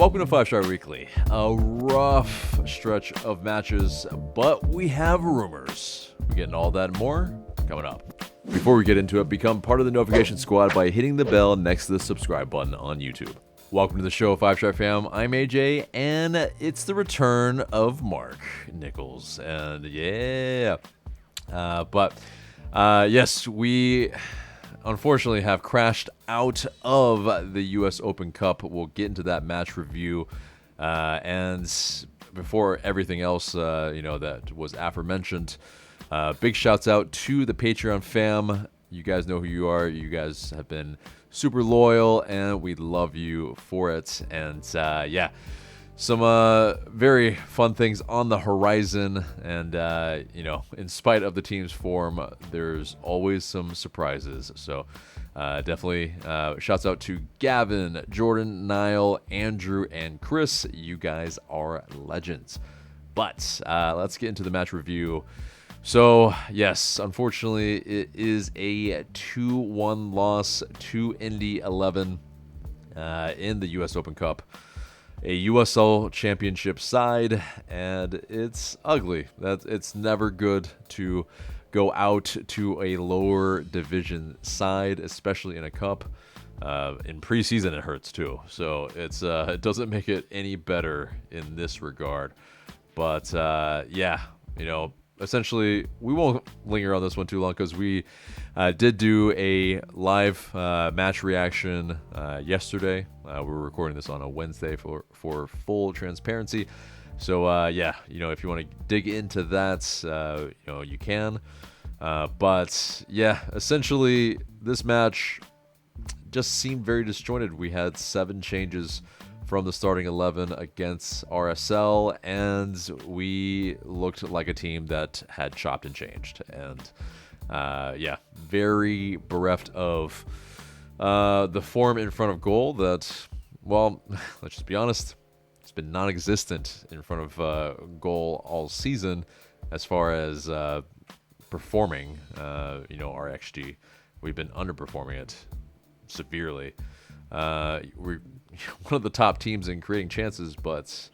Welcome to 5 Star Weekly. A rough stretch of matches, but we have rumors. We're getting all that and more coming up. Before we get into it, become part of the notification squad by hitting the bell next to the subscribe button on YouTube. Welcome to the show, 5 Star Fam. I'm AJ, and it's the return of Marc Nichols. And yes, we unfortunately have crashed out of the US Open Cup. We'll get into that match review. And before everything else, that was aforementioned, big shouts out to the Patreon fam. You guys know who you are. You guys have been super loyal, and we love you for it. And some very fun things on the horizon. And, in spite of the team's form, there's always some surprises. So definitely shouts out to Gavin, Jordan, Niall, Andrew, and Chris. You guys are legends. But let's get into the match review. So, yes, unfortunately, it is a 2-1 loss to Indy 11 in the US Open Cup. A USL Championship side, and it's ugly. It's never good to go out to a lower division side, especially in a cup. In preseason, it hurts too. So it doesn't make it any better in this regard. But essentially, we won't linger on this one too long because we did do a live match reaction yesterday. We were recording this on a Wednesday for full transparency. So, if you want to dig into that, you can. But, essentially, this match just seemed very disjointed. We had 7 changes from the starting 11 against RSL, and we looked like a team that had chopped and changed. And very bereft of the form in front of goal that, well, let's just be honest, it's been non-existent in front of goal all season as far as performing, our XG. We've been underperforming it severely. We're one of the top teams in creating chances, but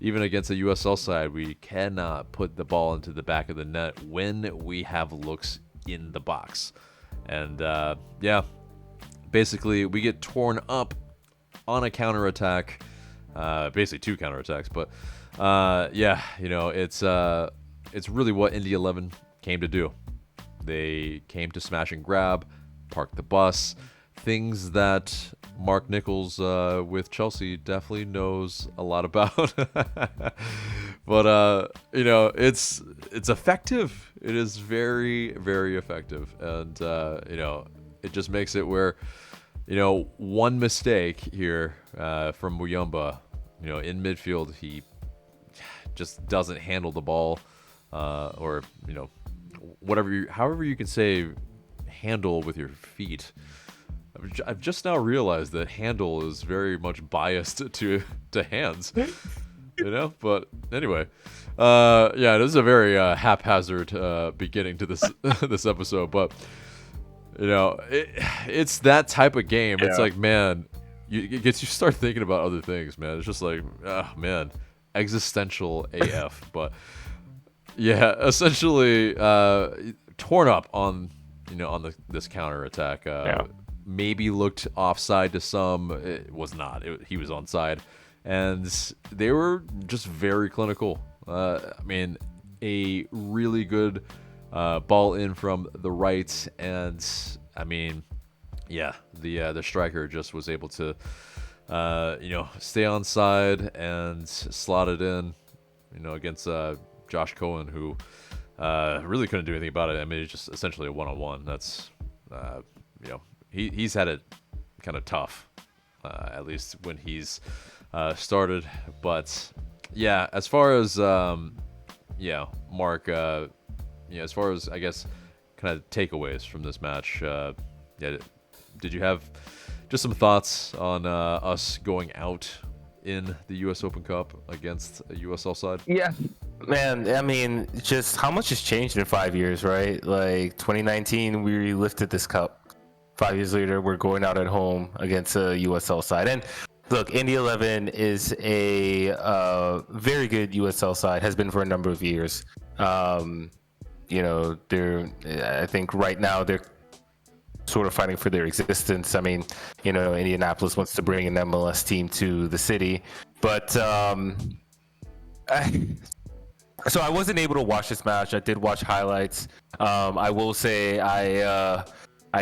even against the USL side, we cannot put the ball into the back of the net when we have looks in the box. And basically we get torn up on a counterattack, basically 2 counterattacks, but it's really what Indy 11 came to do. They came to smash and grab, park the bus, things that Marc Nichols with Chelsea definitely knows a lot about. But it's effective. It is very, very effective. And it just makes it where one mistake here from Muyumba, in midfield, he just doesn't handle the ball, or however you can say handle with your feet. I've just now realized that handle is very much biased to hands, But anyway, it is a very haphazard beginning to this this episode. But it's that type of game. Yeah. It's like, man, it gets you start thinking about other things, man. It's just like, existential AF. But essentially, torn up on this counter attack. Maybe looked offside to some. It was not. He was onside. And they were just very clinical. A really good ball in from the right. And, the striker just was able to, stay onside and slot it in, against Josh Cohen, who really couldn't do anything about it. It's just essentially a one-on-one. That's, he's had it kind of tough, at least when he's started. But as far as Marc, as far as I guess kind of takeaways from this match, did you have just some thoughts on us going out in the US Open Cup against a USL side? Yeah, man, just how much has changed in 5 years, right? Like 2019, we lifted this cup. 5 years later, we're going out at home against a USL side. And Look, Indy 11 is a very good USL side, has been for a number of years. I think right now they're sort of fighting for their existence. I mean, Indianapolis wants to bring an MLS team to the city, but so I wasn't able to watch this match. I did watch highlights. I will say I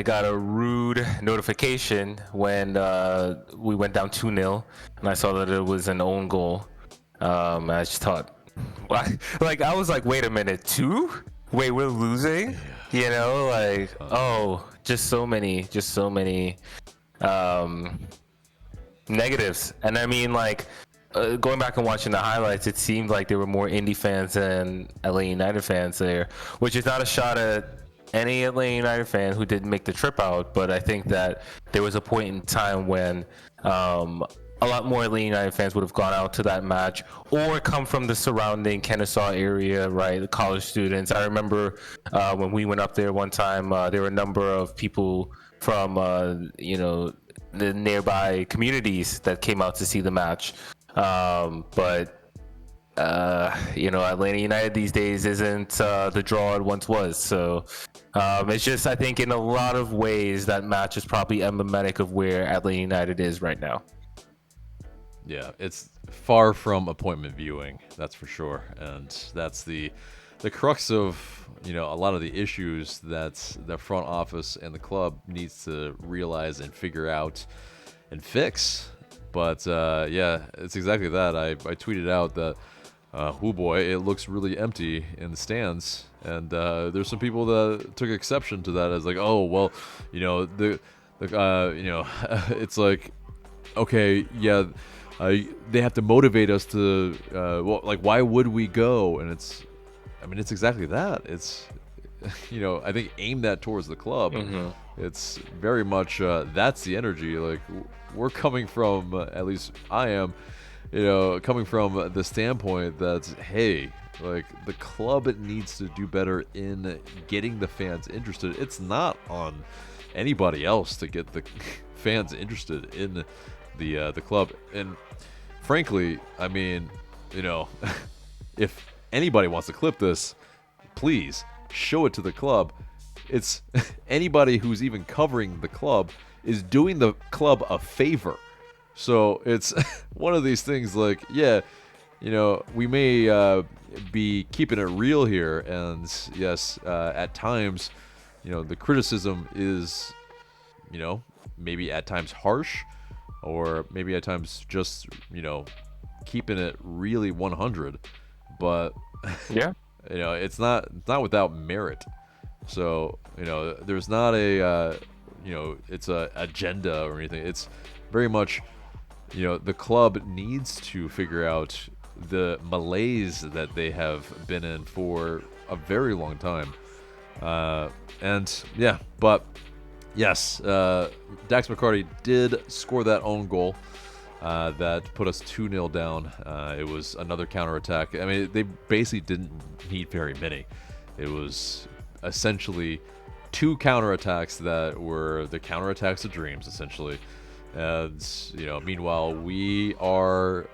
got a rude notification when we went down 2-0, and I saw that it was an own goal. I just thought, I was like, wait a minute, 2? Wait, we're losing? Just so many negatives. And I mean, going back and watching the highlights, it seemed like there were more Indy fans than LA United fans there, which is not a shot at any Atlanta United fan who didn't make the trip out, but I think that there was a point in time when a lot more Atlanta United fans would have gone out to that match or come from the surrounding Kennesaw area, right? The college students. I remember when we went up there one time, there were a number of people from the nearby communities that came out to see the match. Atlanta United these days isn't the draw it once was. So it's just, I think in a lot of ways that match is probably emblematic of where Atlanta United is right now. Yeah, it's far from appointment viewing, that's for sure. And that's the crux of, a lot of the issues that the front office and the club needs to realize and figure out and fix. But it's exactly that. I tweeted out that, it looks really empty in the stands. And there's some people that took exception to that as like, oh, well, it's like, okay, yeah, they have to motivate us to, why would we go? And it's exactly that. It's, I think aim that towards the club. Mm-hmm. It's very much, that's the energy. Like, we're coming from, at least I am, coming from the standpoint that, hey, like, the club needs to do better in getting the fans interested. It's not on anybody else to get the fans interested in the club. And frankly, I mean, if anybody wants to clip this, please show it to the club. It's anybody who's even covering the club is doing the club a favor. So it's one of these things like, yeah, we may be keeping it real here. And yes, at times, the criticism is, maybe at times harsh, or maybe at times just, keeping it really 100. But, yeah, it's not without merit. So, there's not a, it's a agenda or anything. It's very much, the club needs to figure out the malaise that they have been in for a very long time. But yes, Dax McCarty did score that own goal that put us 2-0 down. It was another counterattack. I mean, they basically didn't need very many. It was essentially 2 counterattacks that were the counterattacks of dreams, essentially. And, meanwhile, we are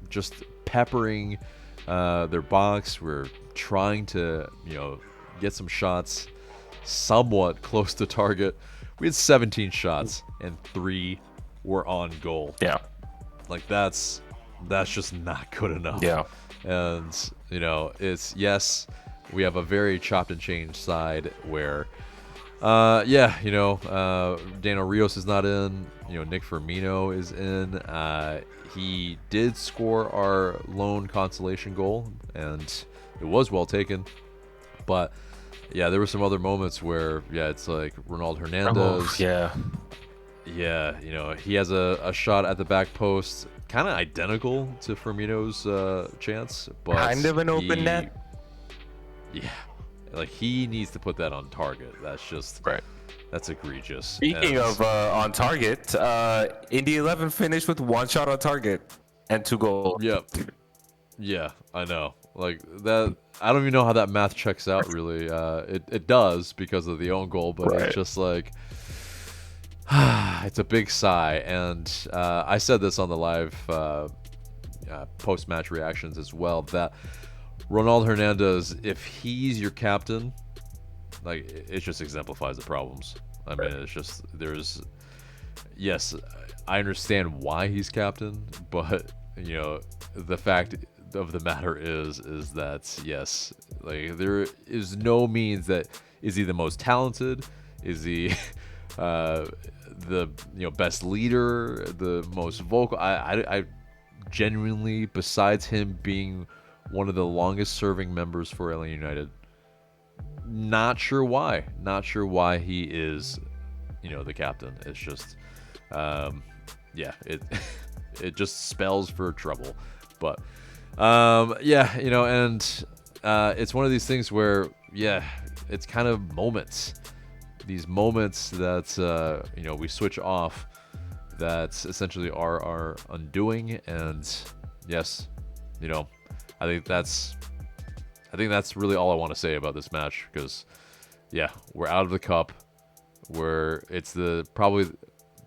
just peppering their box. We're trying to, get some shots somewhat close to target. We had 17 shots and 3 were on goal. Yeah. Like, that's just not good enough. Yeah. And, it's, yes, we have a very chopped and changed side where, Daniel Rios is not in. Nick Firmino is in. He did score our lone consolation goal, and it was well taken. But, yeah, there were some other moments where, it's like Ronald Hernandez. Oh, yeah. Yeah, he has a shot at the back post, kind of identical to Firmino's chance. But kind of an open net. Yeah. Like, he needs to put that on target. That's just right. That's egregious. Speaking of on target, Indy 11 finished with 1 shot on target and 2 goals. Yep. Yeah, I know. Like, that, I don't even know how that math checks out, really. It does because of the own goal, but It's just like, it's a big sigh. And I said this on the live post-match reactions as well, that Ronald Hernandez, if he's your captain, like, it just exemplifies the problems. I mean, it's just, yes, I understand why he's captain, but, you know, the fact of the matter is that, yes, like, there is no means that, is he the most talented? Is he the best leader, the most vocal? I genuinely, besides him being one of the longest serving members for LA United, not sure why he is, the captain. It's just, it just spells for trouble. But and it's one of these things where, it's kind of these moments that we switch off, that essentially are our undoing. And yes, I think that's really all I want to say about this match, because we're out of the cup, where it's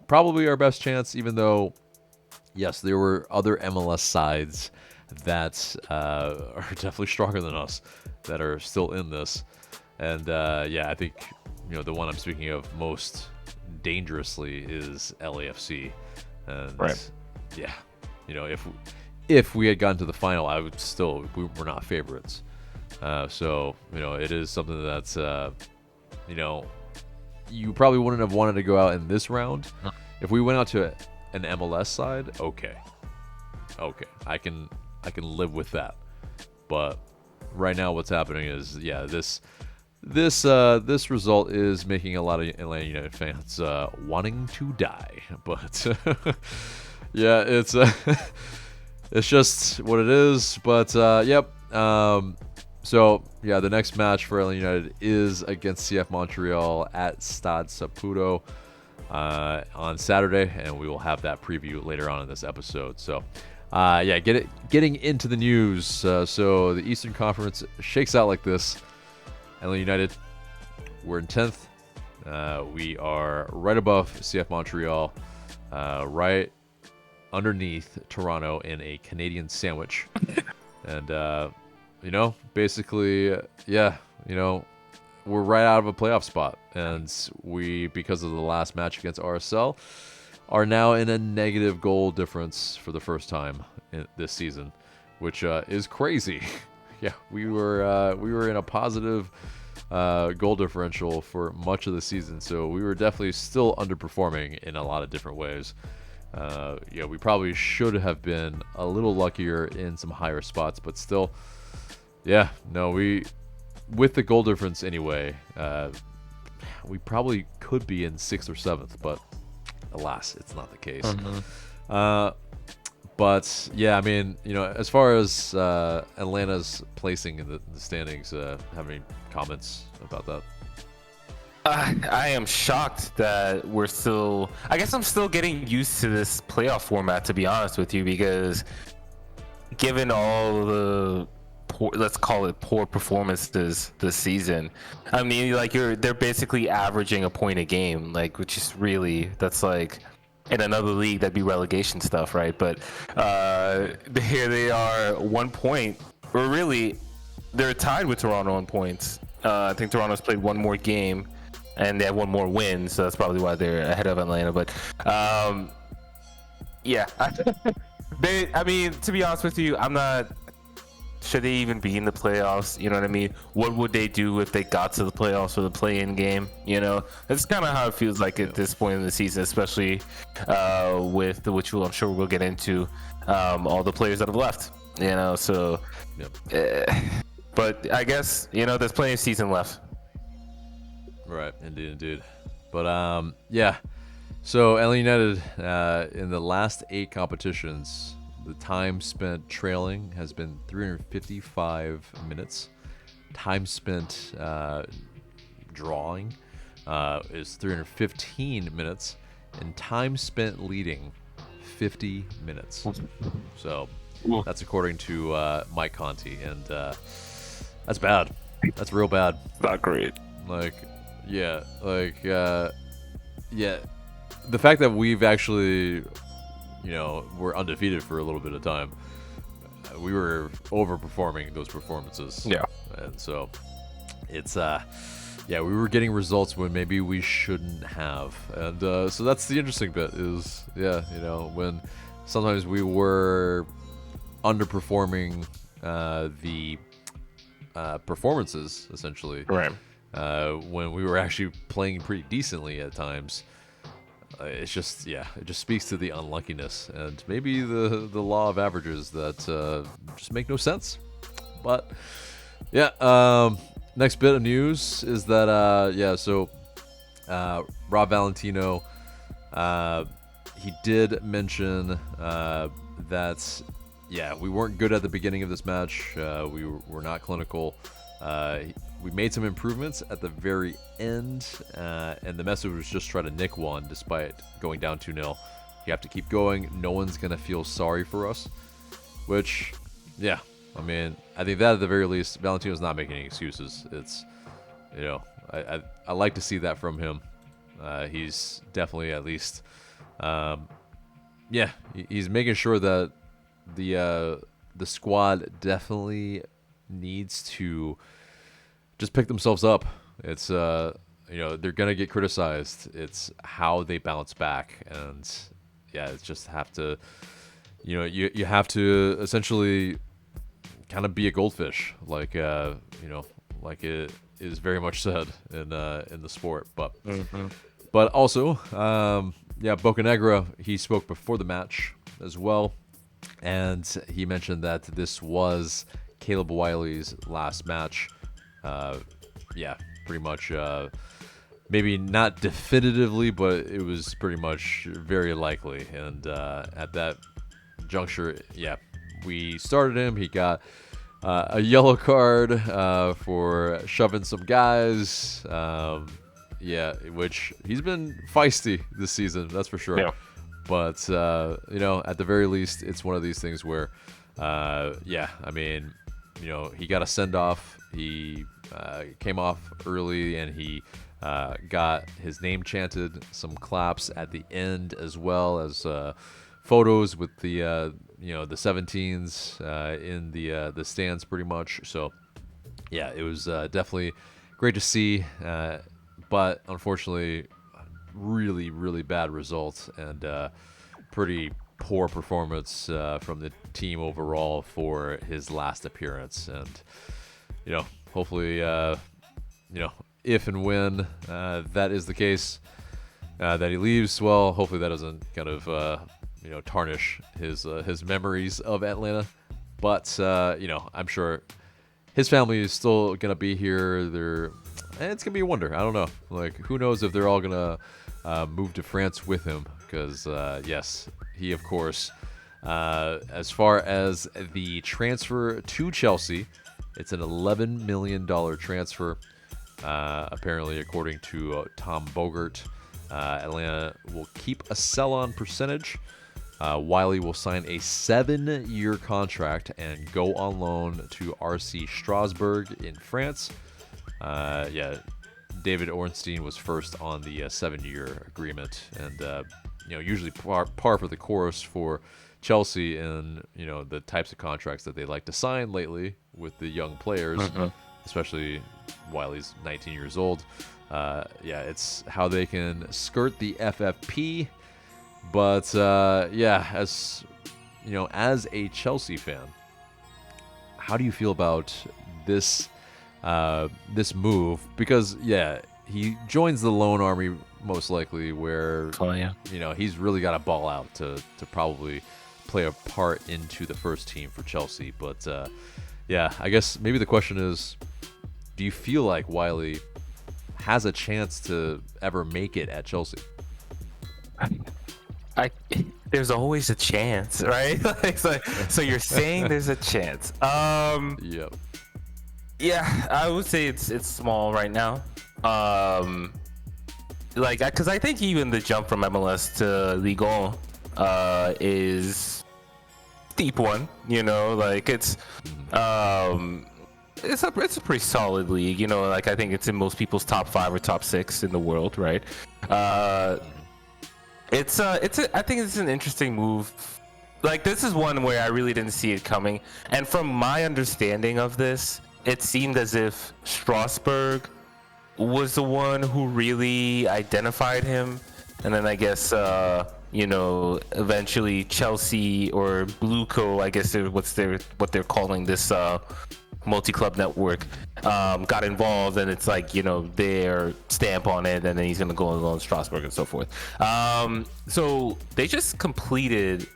probably our best chance, even though yes, there were other MLS sides that are definitely stronger than us that are still in this. And I think the one I'm speaking of most dangerously is LAFC. And right. If we had gotten to the final, I would still, we're not favorites. So it is something that's you probably wouldn't have wanted to go out in this round. If we went out to an MLS side, okay, I can live with that. But right now, what's happening is this result is making a lot of Atlanta United fans wanting to die. But it's it's just what it is. But so the next match for LA United is against CF Montreal at Stade Saputo on Saturday, and we will have that preview later on in this episode. So getting into the news. So the Eastern Conference shakes out like this. LA United, we're in 10th. We are right above CF Montreal, right underneath Toronto in a Canadian sandwich. And basically, we're right out of a playoff spot. And we, because of the last match against RSL, are now in a negative goal difference for the first time this season, which is crazy. We were in a positive goal differential for much of the season, so we were definitely still underperforming in a lot of different ways. We probably should have been a little luckier in some higher spots, but still, with the goal difference anyway, we probably could be in 6th or 7th, but alas, it's not the case. But I mean, as far as Atlanta's placing in the standings, have any comments about that? I am shocked that we're still. I guess I'm still getting used to this playoff format, to be honest with you, because given all the let's call it poor performances this season, I mean, like they're basically averaging a point a game, like, which is really, that's like, in another league that'd be relegation stuff, right? But here they are, 1 point, or really, they're tied with Toronto on points. I think Toronto's played one more game, and they have one more win, so that's probably why they're ahead of Atlanta. But I mean, to be honest with you, I'm not. Should they even be in the playoffs? You know what I mean? What would they do if they got to the playoffs or the play-in game? That's kind of how it feels like at this point in the season, especially with which I'm sure we'll get into all the players that have left. So. Yep. But I guess there's plenty of season left. Right, indeed. But so LA United in the last 8 competitions, the time spent trailing has been 355 minutes. Time spent drawing is 315 minutes, and time spent leading 50 minutes. So that's according to Mike Conti, and that's bad. That's real bad. Not great. the fact that we've actually, we're undefeated for a little bit of time. We were overperforming those performances. Yeah. And so it's we were getting results when maybe we shouldn't have. And so that's the interesting bit is when sometimes we were underperforming the performances essentially. Right. When we were actually playing pretty decently at times. It's just, it just speaks to the unluckiness and maybe the law of averages that just make no sense. But, next bit of news is that, Rob Valentino, he did mention that, we weren't good at the beginning of this match. We were not clinical. We made some improvements at the very end, and the message was just try to nick one despite going down 2-0. You have to keep going. No one's going to feel sorry for us, which, I think that at the very least, Valentino's not making any excuses. It's, I like to see that from him. He's definitely at least, he's making sure that the squad definitely needs to just pick themselves up. It's they're gonna get criticized. It's how they bounce back, and it's just have to, you have to essentially kind of be a goldfish, like like it is very much said in the sport. But but also Bocanegra, he spoke before the match as well, and he mentioned that this was Caleb Wiley's last match. Pretty much, maybe not definitively, but it was pretty much very likely. And at that juncture, we started him. He got a yellow card for shoving some guys. Which he's been feisty this season, that's for sure. Yeah. But at the very least, it's one of these things where, he got a send off. He came off early, and he got his name chanted, some claps at the end, as well as photos with the the 17s in the stands, pretty much. So it was definitely great to see, but unfortunately, really, really bad results and pretty poor performance from the team overall for his last appearance. And hopefully, if and when that is the case, that he leaves, well, hopefully that doesn't kind of tarnish his memories of Atlanta. But I'm sure his family is still gonna be here. It's gonna be a wonder. I don't know. Like, who knows if they're all gonna move to France with him? Because yes, he of course, as far as the transfer to Chelsea, it's an $11 million transfer. Apparently, according to Tom Bogert, Atlanta will keep a sell-on percentage. Wiley will sign a 7-year contract and go on loan to RC Strasbourg in France. David Ornstein was first on the 7-year agreement, and usually par for the course for Chelsea in the types of contracts that they like to sign lately with the young players, especially Wiley's 19 years old. It's how they can skirt the FFP. But as as a Chelsea fan, how do you feel about this move? Because he joins the loan army most likely, where he's really got to ball out to probably play a part into the first team for Chelsea. But I guess maybe the question is, do you feel like Wiley has a chance to ever make it at Chelsea? There's always a chance, right? So you're saying there's a chance. Yep. Yeah, I would say it's small right now. Because I think even the jump from MLS to Ligue 1 is steep one. It's a pretty solid league. I think it's in most people's top 5 or top 6 in the world, right? I think it's an interesting move. Like, this is one where I really didn't see it coming. And from my understanding of this, it seemed as if Strasbourg was the one who really identified him. And then I guess, eventually Chelsea or Blueco, I guess what they're calling this multi-club network, got involved, and it's like, their stamp on it, and then he's going to go on Strasbourg and so forth. So they just completed,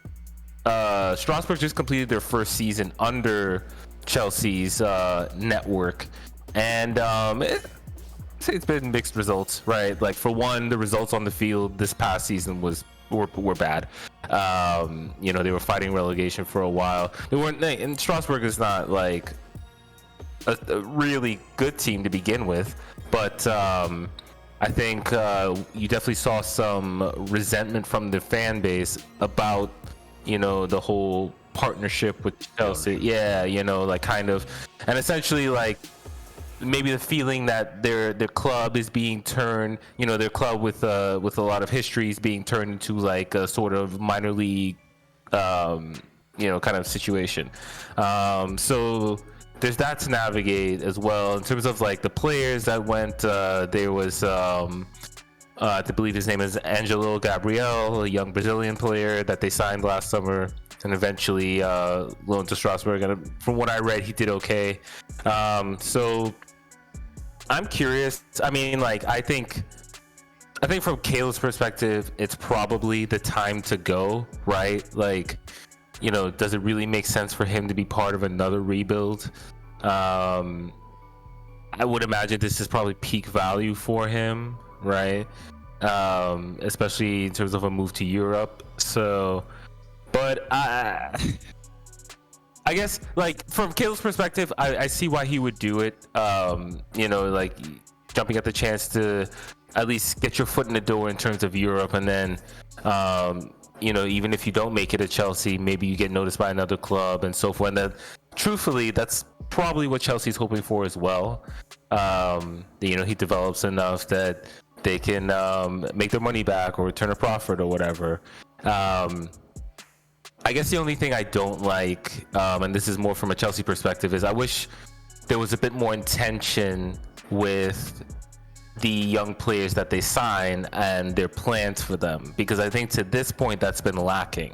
Strasbourg just completed their first season under Chelsea's network, and it's been mixed results, right? Like, for one, the results on the field this past season were bad. They were fighting relegation for a while. They weren't, and Strasbourg is not like a really good team to begin with, but I think you definitely saw some resentment from the fan base about the whole partnership with Chelsea. Yeah, like, kind of, and essentially, like, maybe the feeling that their club is being turned, their club with a lot of history is being turned into like a sort of minor league, kind of situation. So there's that to navigate as well. In terms of like the players that went, there was I believe his name is Angelo Gabriel, a young Brazilian player that they signed last summer and eventually loaned to Strasbourg. And from what I read, he did okay. So I'm curious. I mean, like, I think from Caleb's perspective, it's probably the time to go, right? Like, does it really make sense for him to be part of another rebuild? I would imagine this is probably peak value for him, right? Especially in terms of a move to Europe. So, but I guess, like, from Caleb's perspective, I see why he would do it. Like, jumping at the chance to at least get your foot in the door in terms of Europe, and then, even if you don't make it at Chelsea, maybe you get noticed by another club and so forth. And then, truthfully, that's probably what Chelsea's hoping for as well. He develops enough that they can make their money back or return a profit or whatever. I guess the only thing I don't like, and this is more from a Chelsea perspective, is I wish there was a bit more intention with the young players that they sign and their plans for them, because I think to this point that's been lacking,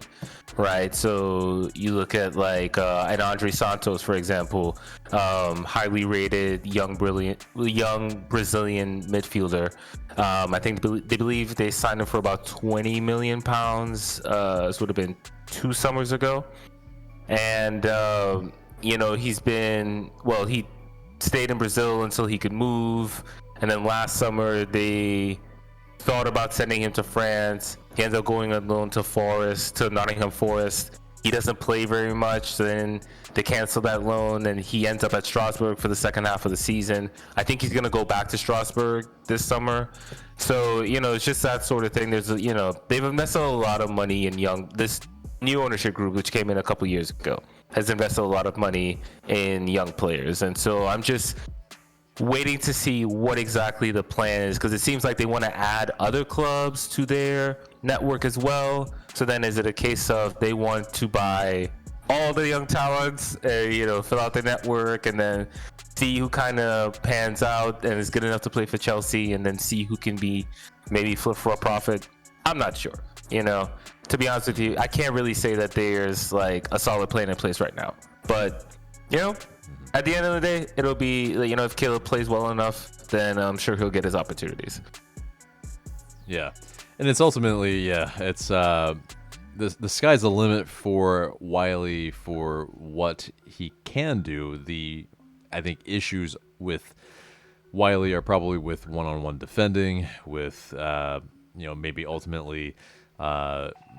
right? So you look at like an Andre Santos, for example, highly rated young Brazilian midfielder. I think they believe they signed him for about £20 million. This would have been 2 summers ago, and he stayed in Brazil until he could move. And then last summer, they thought about sending him to France. He ends up going on loan to Nottingham Forest. He doesn't play very much. So then they cancel that loan, and he ends up at Strasbourg for the second half of the season. I think he's going to go back to Strasbourg this summer. So, it's just that sort of thing. There's, they've invested a lot of money in this new ownership group, which came in a couple years ago, has invested a lot of money in young players. And so I'm just waiting to see what exactly the plan is, because it seems like they want to add other clubs to their network as well. So then is it a case of they want to buy all the young talents, fill out the network, and then see who kind of pans out and is good enough to play for Chelsea, and then see who can be maybe flip for a profit? I'm not sure. To be honest with you, I can't really say that there's like a solid plan in place right now. But, at the end of the day, it'll be, if Caleb plays well enough, then I'm sure he'll get his opportunities. Yeah. And it's ultimately, it's the sky's the limit for Wiley for what he can do. I think issues with Wiley are probably with one-on-one defending, with maybe ultimately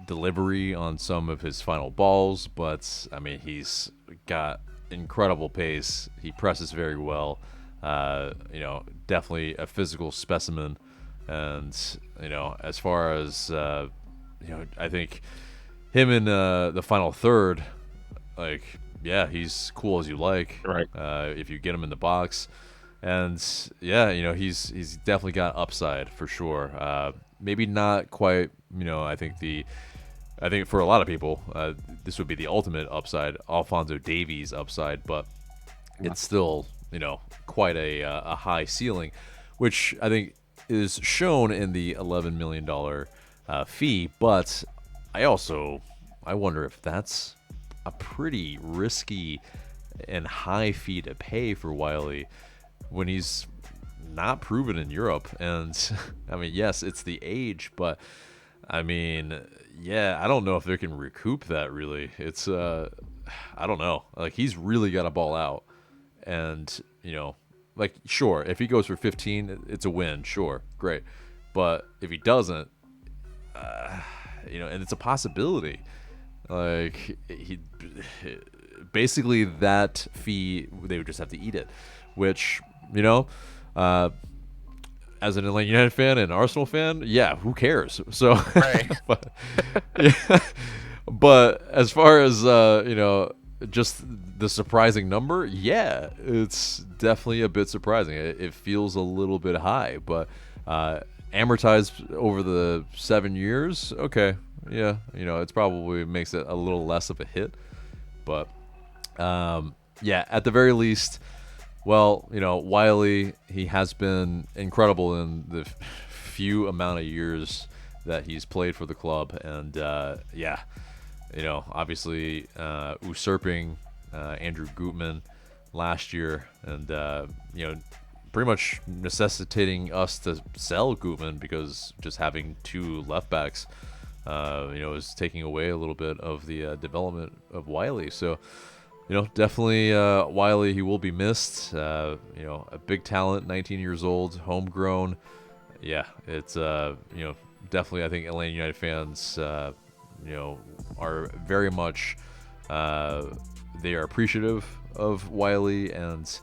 delivery on some of his final balls. But I mean, he's got incredible pace. He presses very well. Definitely a physical specimen. And as far as I think him in the final third, like, yeah, he's cool as you like. Right. If you get him in the box, and yeah, he's definitely got upside for sure. maybe not quite. I think for a lot of people, this would be the ultimate upside, Alphonso Davies upside, but it's still, quite a high ceiling, which I think is shown in the $11 million fee. But I wonder if that's a pretty risky and high fee to pay for Wiley when he's not proven in Europe. And I mean, yes, it's the age, but I mean, yeah, I don't know if they can recoup that really. It's I don't know. Like, he's really got to ball out. And, like, sure, if he goes for 15, it's a win. Sure, great. But if he doesn't, and it's a possibility. Like, basically that fee, they would just have to eat it, which, as an Atlanta United fan and Arsenal fan, yeah, who cares? So, Right. but as far as just the surprising number, yeah, it's definitely a bit surprising. It feels a little bit high, but amortized over the 7 years, okay, yeah, it's probably makes it a little less of a hit, but yeah, at the very least. Well, Wiley, he has been incredible in the few amount of years that he's played for the club. And, yeah, obviously usurping Andrew Gutman last year and, pretty much necessitating us to sell Gutman because just having two left backs, is taking away a little bit of the development of Wiley. So, definitely Wiley, he will be missed. A big talent, 19 years old, homegrown. Yeah, it's, definitely I think Atlanta United fans, are very much, they are appreciative of Wiley and,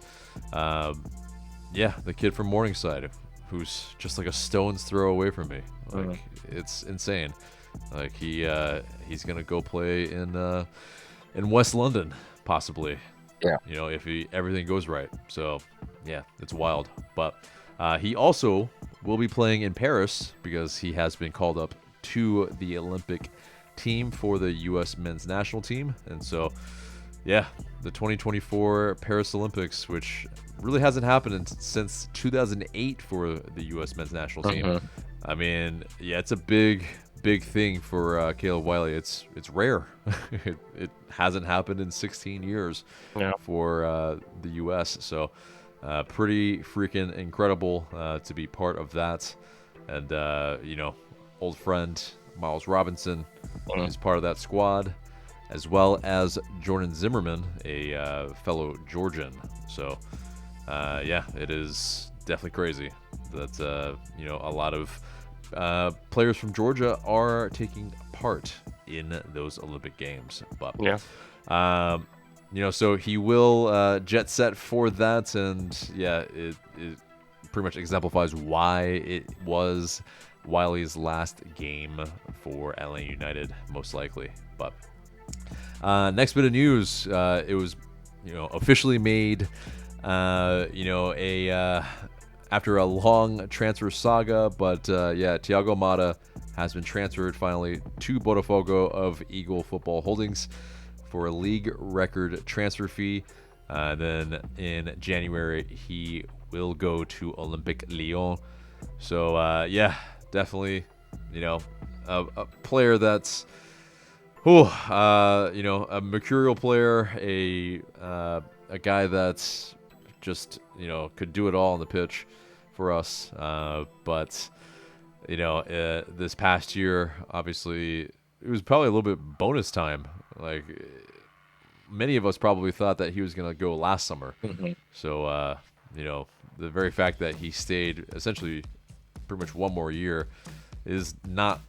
yeah, the kid from Morningside who's just like a stone's throw away from me. Like, it's insane. Like, he's going to go play in West London. Possibly, Yeah. If everything goes right. So, yeah, it's wild. But he also will be playing in Paris because he has been called up to the Olympic team for the U.S. men's national team. And so, yeah, the 2024 Paris Olympics, which really hasn't happened since 2008 for the U.S. men's national team. I mean, yeah, it's a big thing for Caleb Wiley. It's rare. It hasn't happened in 16 years for the U.S. So pretty freaking incredible to be part of that. And, old friend Miles Robinson is part of that squad, as well as Jordan Zimmerman, a fellow Georgian. So, yeah, it is definitely crazy that, a lot of players from Georgia are taking part in those Olympic Games. But so he will jet set for that, and yeah, it pretty much exemplifies why it was Wiley's last game for Atlanta United, most likely. But next bit of news, it was officially made after a long transfer saga, but yeah, Thiago Almada has been transferred finally to Botafogo of Eagle Football Holdings for a league record transfer fee. Then in January, he will go to Olympique Lyon. So yeah, definitely, a player that's, a mercurial player, a guy that's just could do it all on the pitch for us, but this past year, obviously, it was probably a little bit bonus time. Like, many of us probably thought that he was going to go last summer. So the very fact that he stayed essentially pretty much one more year is not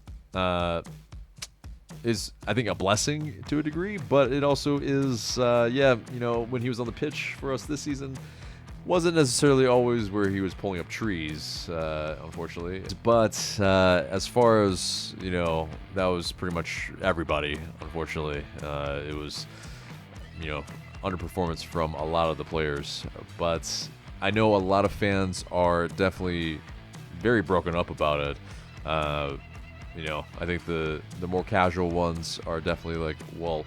is, I think, a blessing to a degree, but it also is when he was on the pitch for us this season, wasn't necessarily always where he was pulling up trees, unfortunately. But as far as, that was pretty much everybody, unfortunately. It was, underperformance from a lot of the players. But I know a lot of fans are definitely very broken up about it. I think the more casual ones are definitely like, well,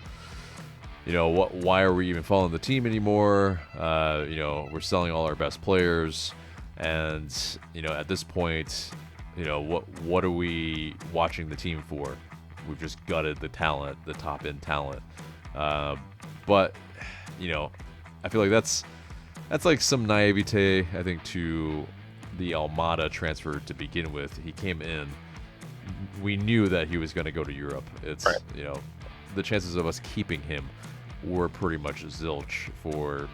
why are we even following the team anymore? We're selling all our best players, and at this point, what are we watching the team for? We've just gutted the talent, the top end talent. But I feel like that's like some naivete, I think, to the Almada transfer to begin with. He came in, we knew that he was going to go to Europe. It's right. The chances of us keeping him were pretty much zilch for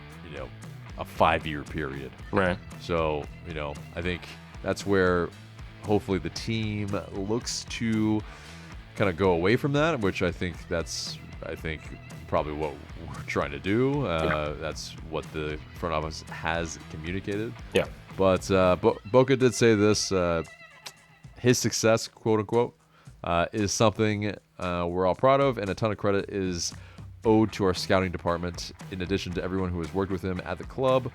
a 5-year period. Right. So I think that's where hopefully the team looks to kind of go away from that, which I think probably what we're trying to do. That's what the front office has communicated. Yeah. But Boca did say this: his success, quote unquote, is something we're all proud of, and a ton of credit is owed to our scouting department. In addition to everyone who has worked with him at the club,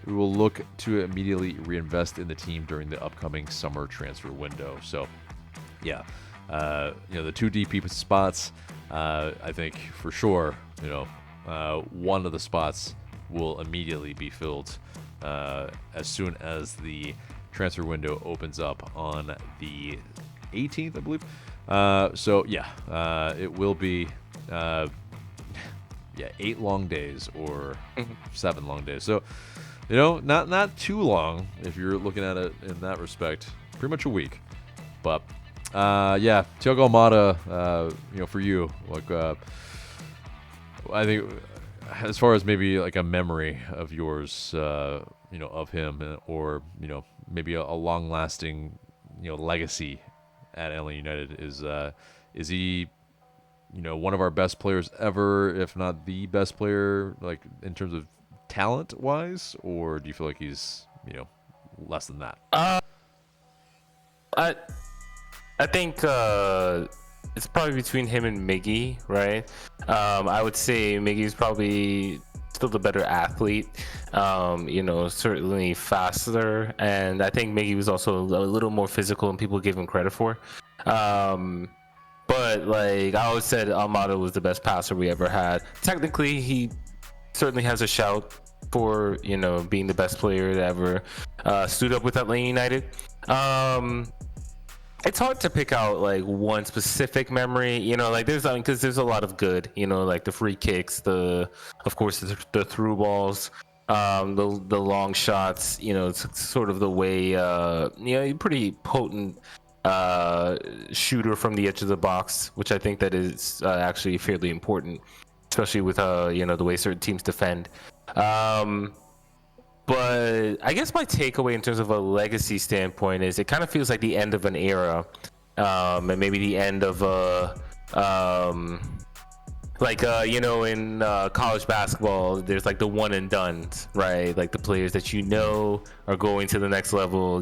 we will look to immediately reinvest in the team during the upcoming summer transfer window. So, yeah, the 2 DP spots, I think for sure, one of the spots will immediately be filled as soon as the transfer window opens up on the 18th, I believe. It will be 8 long days or 7 long days. So, not too long if you're looking at it in that respect. Pretty much a week. But Thiago Almada, for you, like I think as far as maybe like a memory of yours, of him, or maybe a long-lasting, legacy at Atlanta United, is he, one of our best players ever, if not the best player, like in terms of talent-wise, or do you feel like he's, less than that? I think it's probably between him and Miggy, right? I would say Miggy's probably still the better athlete, certainly faster, and I think Miggy was also a little more physical than people give him credit for. But like I always said, Almada was the best passer we ever had. Technically, he certainly has a shout for being the best player that ever stood up with Atlanta United. It's hard to pick out like one specific memory, because there's a lot of good, like the free kicks, of course the through balls, the long shots, it's sort of the way, pretty potent shooter from the edge of the box, which I think that is actually fairly important, especially with the way certain teams defend. But I guess my takeaway in terms of a legacy standpoint is it kind of feels like the end of an era, and maybe the end of in college basketball, there's like the one and dones, right? Like the players that are going to the next level.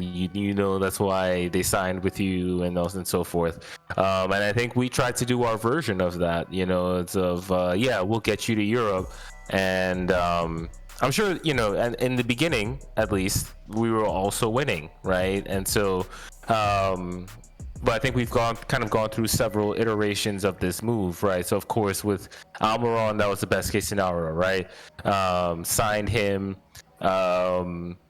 That's why they signed with you and so forth. And I think we tried to do our version of that. It's we'll get you to Europe, and I'm sure, and in the beginning, at least, we were also winning, right? And so, but I think we've gone through several iterations of this move, right? So, of course, with Almiron, that was the best case scenario, right? Signed him.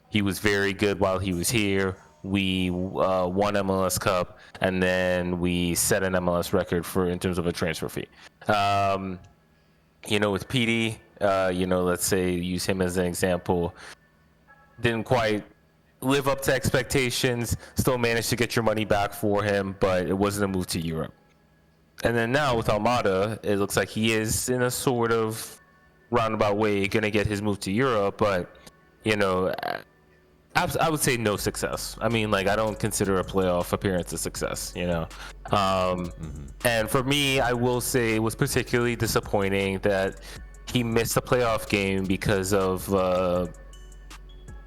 He was very good while he was here. We won MLS Cup, and then we set an MLS record in terms of a transfer fee. With PD, let's say use him as an example, didn't quite live up to expectations, still managed to get your money back for him, but it wasn't a move to Europe. And then now with Almada, it looks like he is in a sort of roundabout way going to get his move to Europe, but, I would say no success. I mean, I don't consider a playoff appearance a success, And for me, I will say it was particularly disappointing that he missed a playoff game because of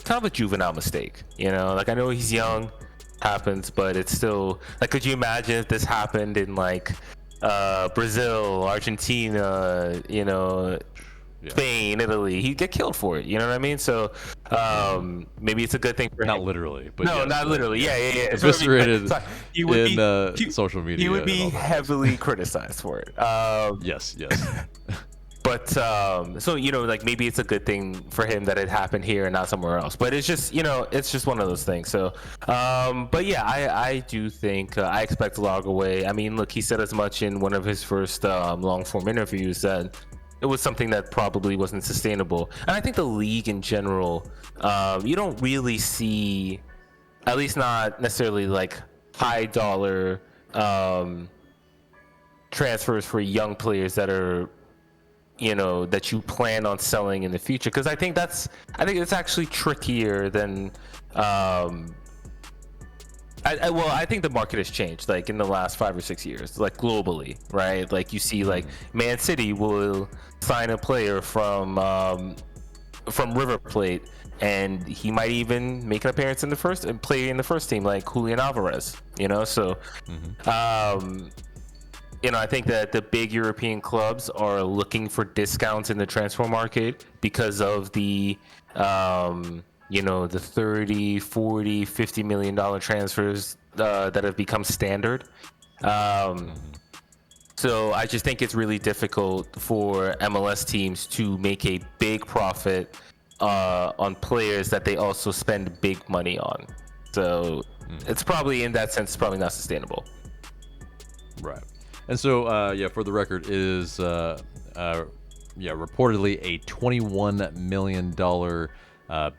kind of a juvenile mistake. I know he's young, happens, but it's still could you imagine if this happened in Brazil, Argentina, Spain, Italy, he'd get killed for it. You know what I mean? So maybe it's a good thing for him. Not literally, but no, yes, not literally. Yeah. Eviscerated He would in social media. He would be heavily criticized for it. Yes. But so like maybe it's a good thing for him that it happened here and not somewhere else. But it's just it's just one of those things. So but yeah, I do think I expect Lagerwey. I mean, look, he said as much in one of his first long form interviews that it was something that probably wasn't sustainable. And I think the league in general, you don't really see, at least not necessarily like high dollar transfers for young players that are, that you plan on selling in the future. Because I think it's actually trickier than I think the market has changed like in the last 5 or 6 years, like globally, right? Like you see like Man City will sign a player from River Plate, and he might even make an appearance in the first and play in the first team, like Julian Alvarez, so I think that the big European clubs are looking for discounts in the transfer market because of the the 30, 40, $50 million transfers that have become standard. So I just think it's really difficult for MLS teams to make a big profit on players that they also spend big money on. So it's probably, in that sense, probably not sustainable. Right. And so, for the record, it is reportedly a $21 million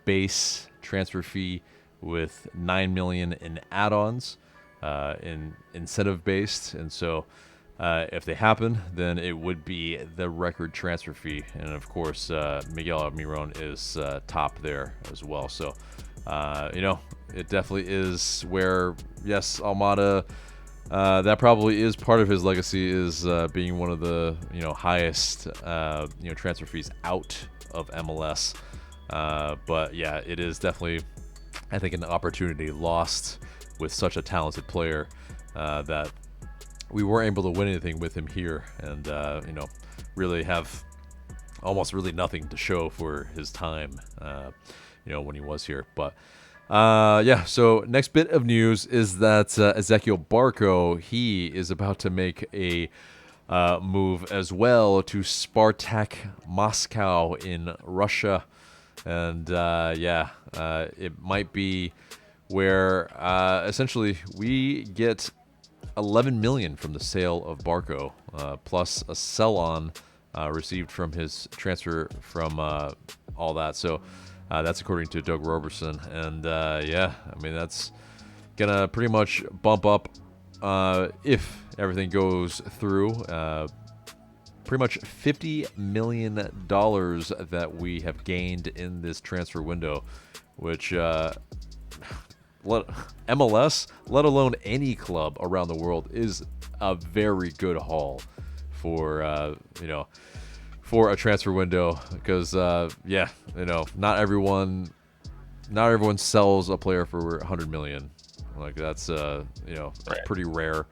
base transfer fee with $9 million in add-ons, in incentive based. And so, if they happen, then it would be the record transfer fee. And of course, Miguel Almiron is top there as well. So, it definitely is where, yes, Almada. That probably is part of his legacy, is being one of the highest transfer fees out of MLS. But yeah, it is definitely, I think, an opportunity lost with such a talented player that we weren't able to win anything with him here, and really have almost really nothing to show for his time when he was here. But so next bit of news is that Ezequiel Barco, he is about to make a move as well to Spartak Moscow in Russia. And it might be where essentially we get 11 million from the sale of Barco, plus a sell-on received from his transfer from all that. So that's according to Doug Roberson. And that's gonna pretty much bump up, if everything goes through, pretty much $50 million that we have gained in this transfer window, which MLS, let alone any club around the world, is a very good haul for for a transfer window, because not everyone sells a player for 100 million. Like that's pretty rare,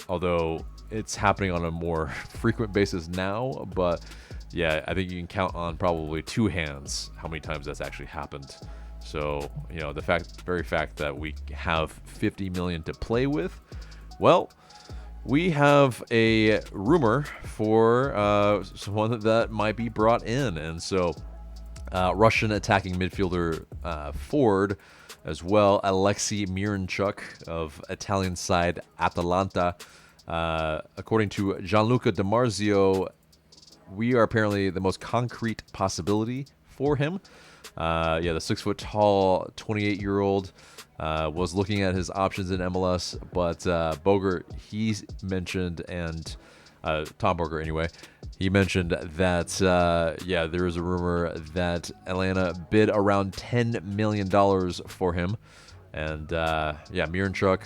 although it's happening on a more frequent basis now. But yeah, I think you can count on probably two hands how many times that's actually happened. So the very fact that we have 50 million to play with, well, we have a rumor for someone that might be brought in. And so Russian attacking midfielder Ford, as well, Aleksey Miranchuk of Italian side Atalanta. According to Gianluca Di Marzio, we are apparently the most concrete possibility for him. The 6-foot-tall, 28-year-old was looking at his options in MLS, but Boger, he's mentioned, and Tom Boger anyway, he mentioned that there is a rumor that Atlanta bid around $10 million for him, and Miranchuk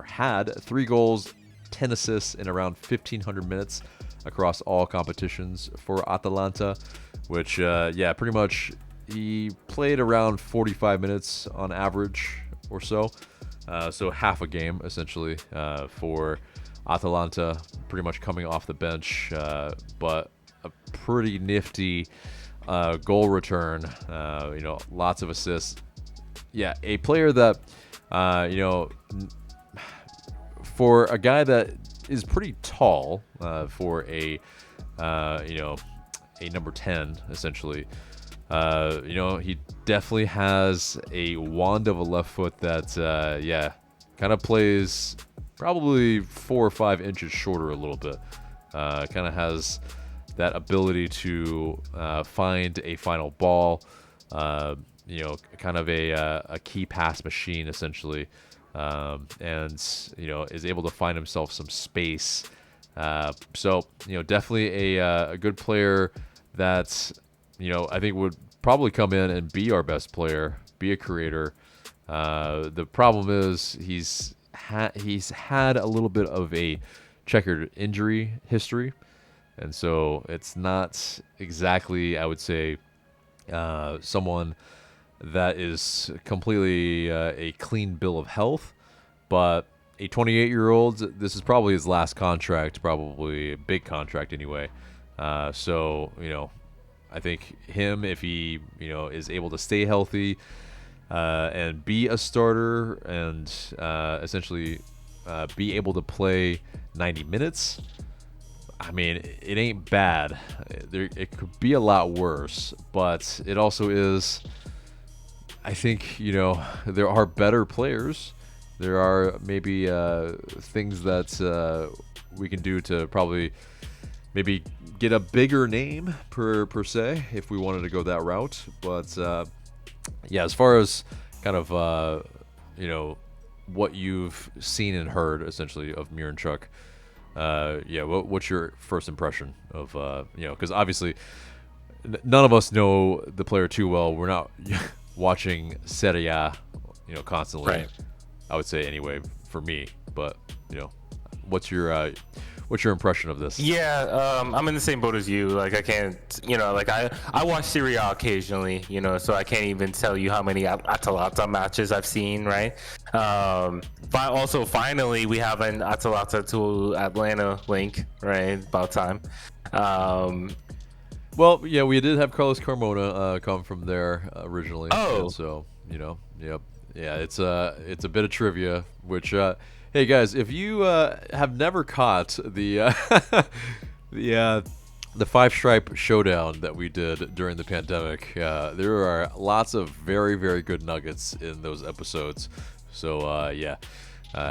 had 3 goals, 10 assists in around 1,500 minutes across all competitions for Atalanta, which pretty much he played around 45 minutes on average or so, so half a game essentially for Atalanta, pretty much coming off the bench, but a pretty nifty goal return. Lots of assists. Yeah, a player that, for a guy that is pretty tall, for a number 10 essentially. He definitely has a wand of a left foot that, kind of plays probably 4 or 5 inches shorter a little bit. Kind of has that ability to find a final ball. Kind of a key pass machine essentially, and is able to find himself some space. So definitely a good player that I think would probably come in and be our best player, be a creator. The problem is he's had a little bit of a checkered injury history, and so it's not exactly, I would say, someone that is completely a clean bill of health. But a 28-year-old, this is probably his last contract, probably a big contract anyway. So I think him, if he is able to stay healthy and be a starter and essentially be able to play 90 minutes, I mean, it ain't bad. It could be a lot worse, but it also is. I think there are better players. There are maybe things that we can do to probably maybe get a bigger name per se if we wanted to go that route. But as far as kind of what you've seen and heard essentially of Miranchuk, what's your first impression of because obviously none of us know the player too well. We're not watching Serie A constantly, right. I would say anyway for me, but what's your impression of this? I'm in the same boat as you. Like I can't, I watch Serie A occasionally, so I can't even tell you how many Atalanta matches I've seen, right? But also finally we have an Atalanta to Atlanta link, right? About time. Well, yeah, we did have Carlos Carmona come from there originally. Oh, and so yep, yeah, it's a bit of trivia. Which, hey guys, if you have never caught the the Five Stripe Showdown that we did during the pandemic, there are lots of very, very good nuggets in those episodes. So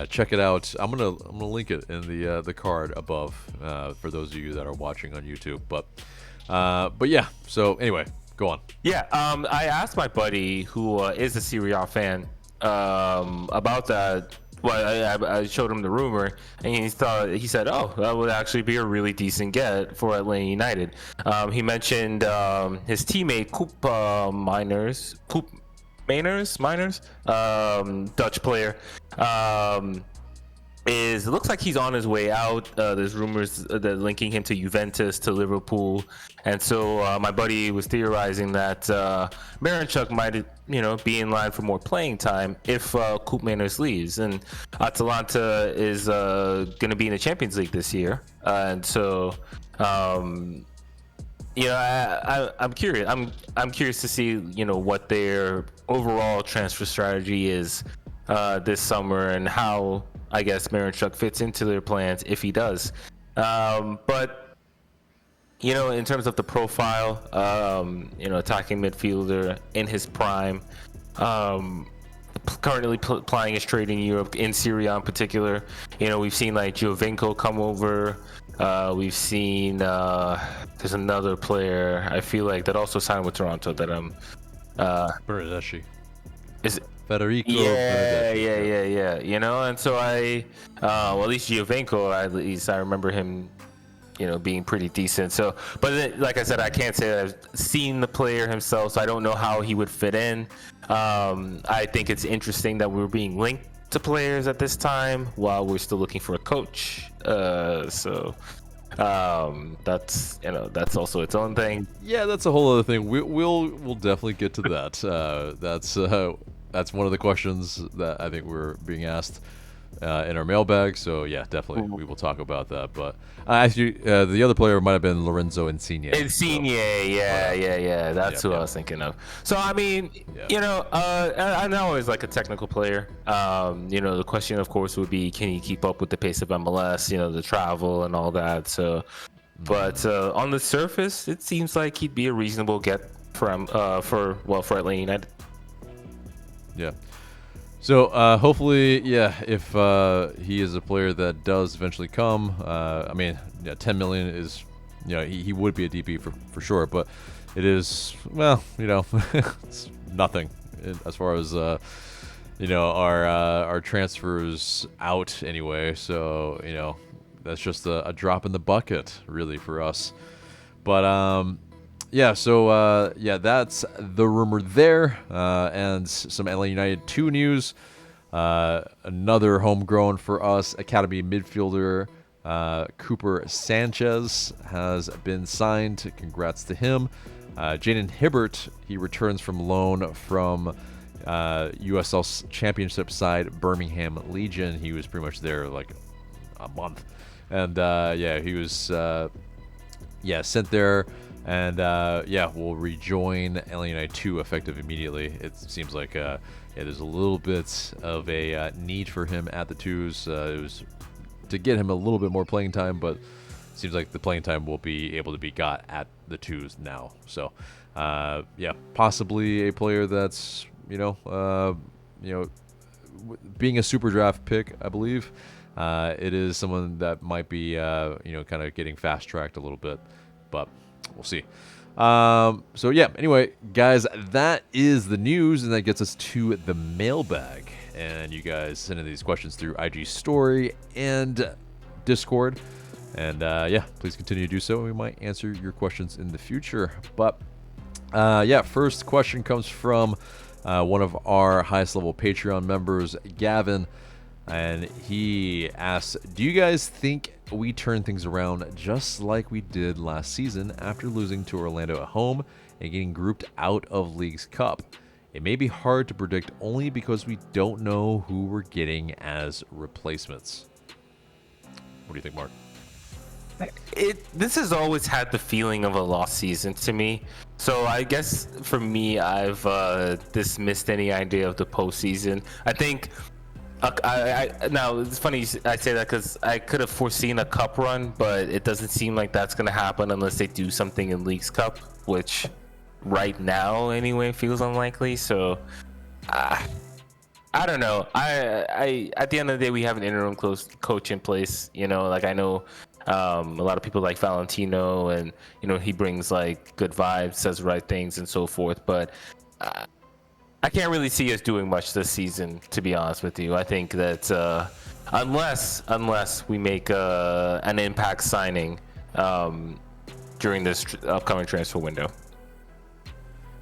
check it out. I'm gonna link it in the card above for those of you that are watching on YouTube. But yeah. So anyway, go on. Yeah. I asked my buddy who is a Serie A fan about that. Well, I showed him the rumor, and he said, "Oh, that would actually be a really decent get for Atlanta United." He mentioned his teammate Coop Mainers, Dutch player. It looks like he's on his way out. There's rumors that linking him to Juventus, to Liverpool, and so my buddy was theorizing that Miranchuk might, be in line for more playing time if Coop Mainers leaves. And Atalanta is going to be in the Champions League this year, and so I'm curious. I'm curious to see what their overall transfer strategy is this summer and how, I guess, Miranchuk fits into their plans if he does. But in terms of the profile, attacking midfielder in his prime, currently plying his trade in Europe, in Serie A in particular. We've seen like Giovinco come over. We've seen there's another player I feel like that also signed with Toronto that Bernardeschi. Is it Federico? Yeah. And so at least Giovinco, I remember him, being pretty decent. So, but like I said, I can't say that I've seen the player himself, so I don't know how he would fit in. I think it's interesting that we're being linked to players at this time while we're still looking for a coach. So that's also its own thing. Yeah, that's a whole other thing. We'll definitely get to that. That's one of the questions that I think we're being asked. in our mailbag. So yeah, definitely we will talk about that. But actually, the other player might have been Lorenzo Insigne. Yeah. That's who I was thinking of. So I mean, I'm not always like a technical player. The question, of course, would be, can he keep up with the pace of MLS? The travel and all that. So, but on the surface, it seems like he'd be a reasonable get for Atlanta United. Yeah. So hopefully, if he is a player that does eventually come, 10 million is, he would be a DP for sure, but it is, it's nothing as far as our transfers out anyway. So that's just a drop in the bucket really for us. But that's the rumor there. And some LA United 2 news. Another homegrown for us, academy midfielder Cooper Sanchez has been signed. Congrats to him. Jaden Hibbert, he returns from loan from USL Championship side Birmingham Legion. He was pretty much there like a month. And he was sent there. And we'll rejoin LA United 2 effective immediately. It seems like there's a little bit of a need for him at the twos. It was to get him a little bit more playing time, but it seems like the playing time will be able to be got at the twos now. So possibly a player that's being a super draft pick, I believe. It is someone that might be kind of getting fast tracked a little bit, but we'll see. Anyway, guys, that is the news, and that gets us to the mailbag. And you guys send in these questions through IG Story and Discord. And please continue to do so. We might answer your questions in the future. But first question comes from one of our highest level Patreon members, Gavin. And he asks, do you guys think we turn things around just like we did last season after losing to Orlando at home and getting grouped out of League's Cup? It may be hard to predict only because we don't know who we're getting as replacements. What do you think, Marc? This has always had the feeling of a lost season to me. So I guess for me, I've dismissed any idea of the postseason. I think now it's funny I say that because I could have foreseen a cup run, but it doesn't seem like that's going to happen unless they do something in League's Cup, which right now anyway feels unlikely. So I don't know. I at the end of the day, we have an interim coach in place. I know a lot of people like Valentino, and he brings like good vibes, says the right things, and so forth. But I can't really see us doing much this season, to be honest with you. I think that unless we make an impact signing during this upcoming transfer window.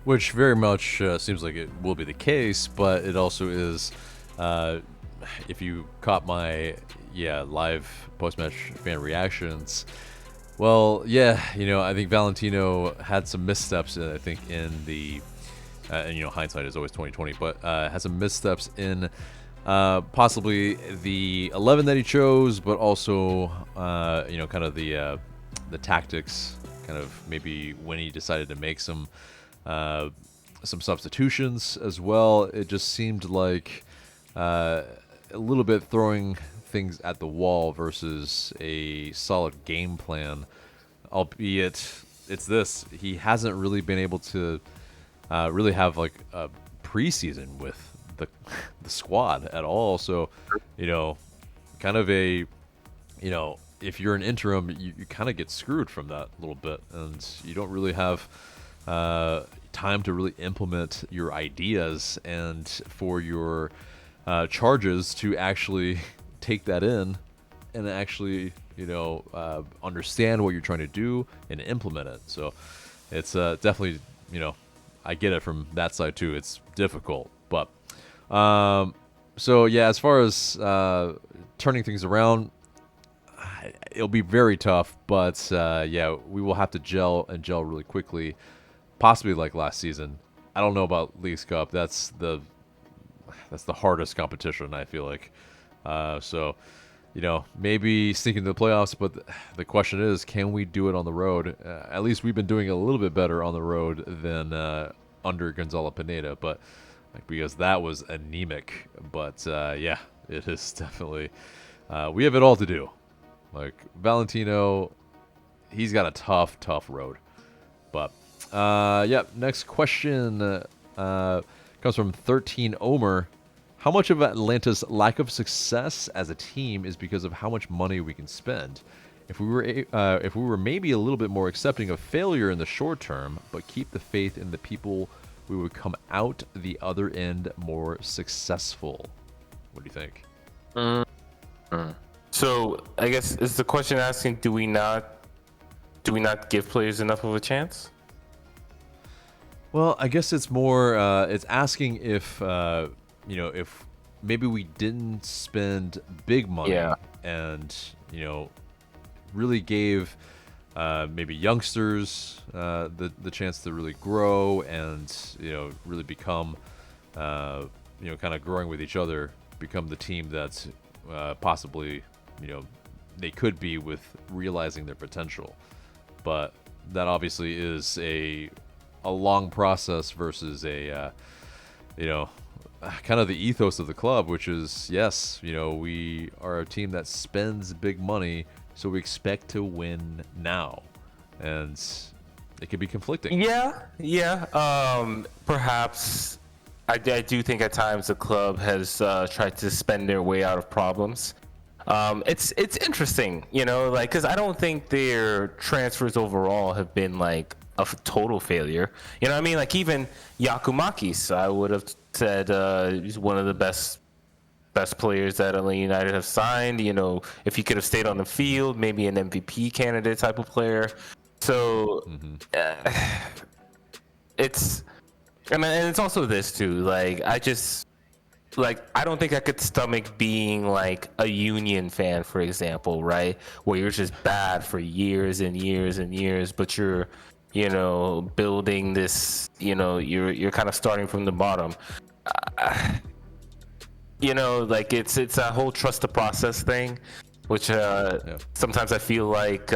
Which very much seems like it will be the case, but it also is, if you caught my live post-match fan reactions, well, I think Valentino had some missteps, I think, in the and hindsight is always 2020, but had some missteps in possibly the 11 that he chose, but also kind of the tactics, kind of maybe when he decided to make some substitutions as well. It just seemed like a little bit throwing things at the wall versus a solid game plan, albeit he hasn't really been able to really have like a preseason with the squad at all. So, kind of if you're an interim, you kind of get screwed from that a little bit, and you don't really have time to really implement your ideas and for your charges to actually take that in and actually, understand what you're trying to do and implement it. So it's definitely, I get it from that side too. It's difficult, but as far as turning things around, it'll be very tough. But we will have to gel really quickly, possibly like last season. I don't know about League's Cup. That's the hardest competition, I feel like, So, maybe sneaking to the playoffs, but the question is, can we do it on the road? At least we've been doing a little bit better on the road than under Gonzalo Pineda, but because that was anemic. But yeah, it is definitely. We have it all to do. Like Valentino, he's got a tough road. But next question comes from 13 Omer. How much of Atlanta's lack of success as a team is because of how much money we can spend? If we were maybe a little bit more accepting of failure in the short term, but keep the faith in the people, we would come out the other end more successful. What do you think? So I guess is the question asking, do we not give players enough of a chance? Well, I guess it's more it's asking if if maybe we didn't spend big money and really gave maybe youngsters the chance to really grow and really become kind of growing with each other, become the team that's possibly they could be with realizing their potential. But that obviously is a long process versus a kind of the ethos of the club, which is yes, we are a team that spends big money, so we expect to win now, and it can be conflicting. Perhaps I do think at times the club has tried to spend their way out of problems. It's interesting, because I don't think their transfers overall have been like a total failure. You know what I mean? Like even Yakumakis, I would have said he's one of the best players that Atlanta United have signed. If he could have stayed on the field, maybe an MVP candidate type of player. So it's also this too. Like I don't think I could stomach being like a Union fan, for example, right? Where you're just bad for years and years and years, but you're, building this, you're kind of starting from the bottom. Like it's that whole trust the process thing, which sometimes I feel like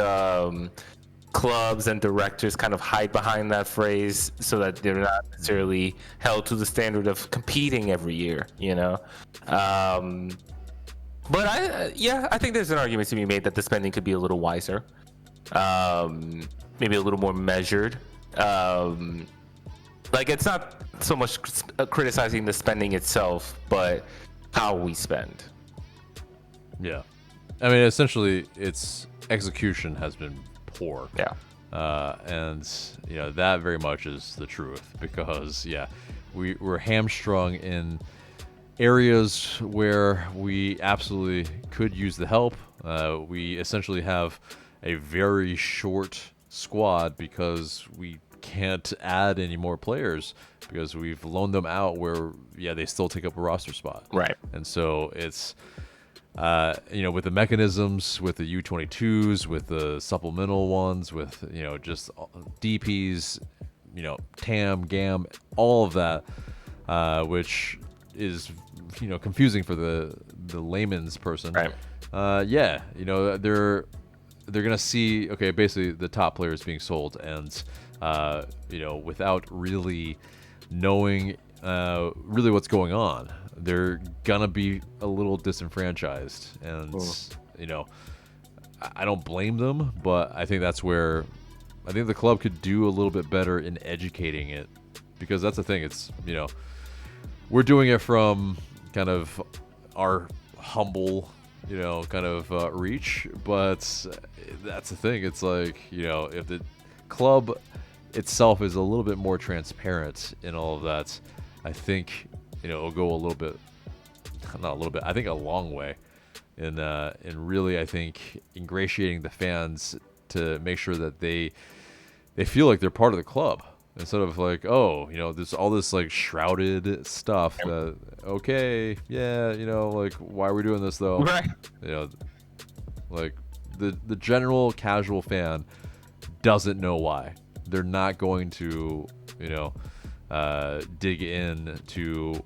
clubs and directors kind of hide behind that phrase so that they're not necessarily held to the standard of competing every year, But I think there's an argument to be made that the spending could be a little wiser, maybe a little more measured. Like it's not so much criticizing the spending itself, but how we spend. Yeah, I mean, essentially, its execution has been poor. Yeah. And that very much is the truth, because we're hamstrung in areas where we absolutely could use the help. We essentially have a very short squad because we can't add any more players because we've loaned them out where they still take up a roster spot. Right. And so it's with the mechanisms, with the U22s, with the supplemental ones, with just DPs, TAM, GAM, all of that, which is confusing for the layman's person. Right. They're gonna see basically the top players being sold, and without really knowing really what's going on, they're gonna be a little disenfranchised, and I don't blame them, but I think that's where I think the club could do a little bit better in educating it, because that's the thing. It's we're doing it from kind of our humble reach, but that's the thing. It's like if the club itself is a little bit more transparent in all of that, I think it'll go a little bit, not a little bit, I think a long way in really, I think, ingratiating the fans to make sure that they feel like they're part of the club, instead of like, there's all this like shrouded stuff that like, why are we doing this though? Right. Like the general casual fan doesn't know why. They're not going to dig in to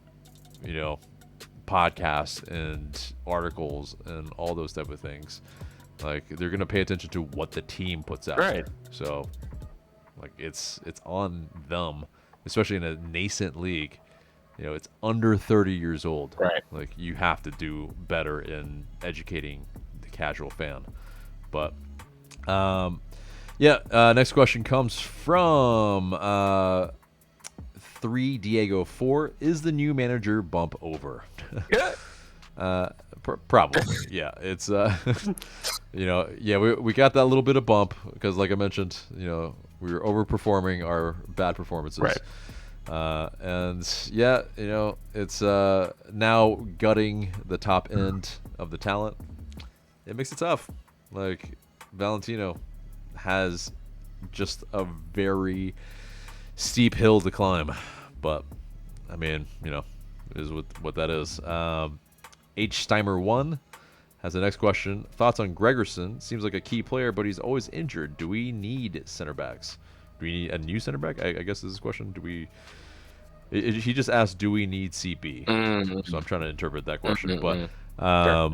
podcasts and articles and all those type of things. Like, they're gonna pay attention to what the team puts out. Right. So, like, it's on them, especially in a nascent league. It's under 30 years old. Right. Like, you have to do better in educating the casual fan. But, next question comes from 3 Diego 4. Is the new manager bump over? Yeah. Probably. Yeah. It's we got that little bit of bump because, like I mentioned, we were overperforming our bad performances. Right. It's now gutting the top end of the talent. It makes it tough. Like, Valentino has just a very steep hill to climb, but I mean, is what that is. H Steimer 1 has the next question. Thoughts on Gregerson? Seems like a key player, but he's always injured. Do we need center backs? Do we need a new center back? I guess this is a question. He just asked, do we need CB? Mm-hmm. So I'm trying to interpret that question. Mm-hmm. But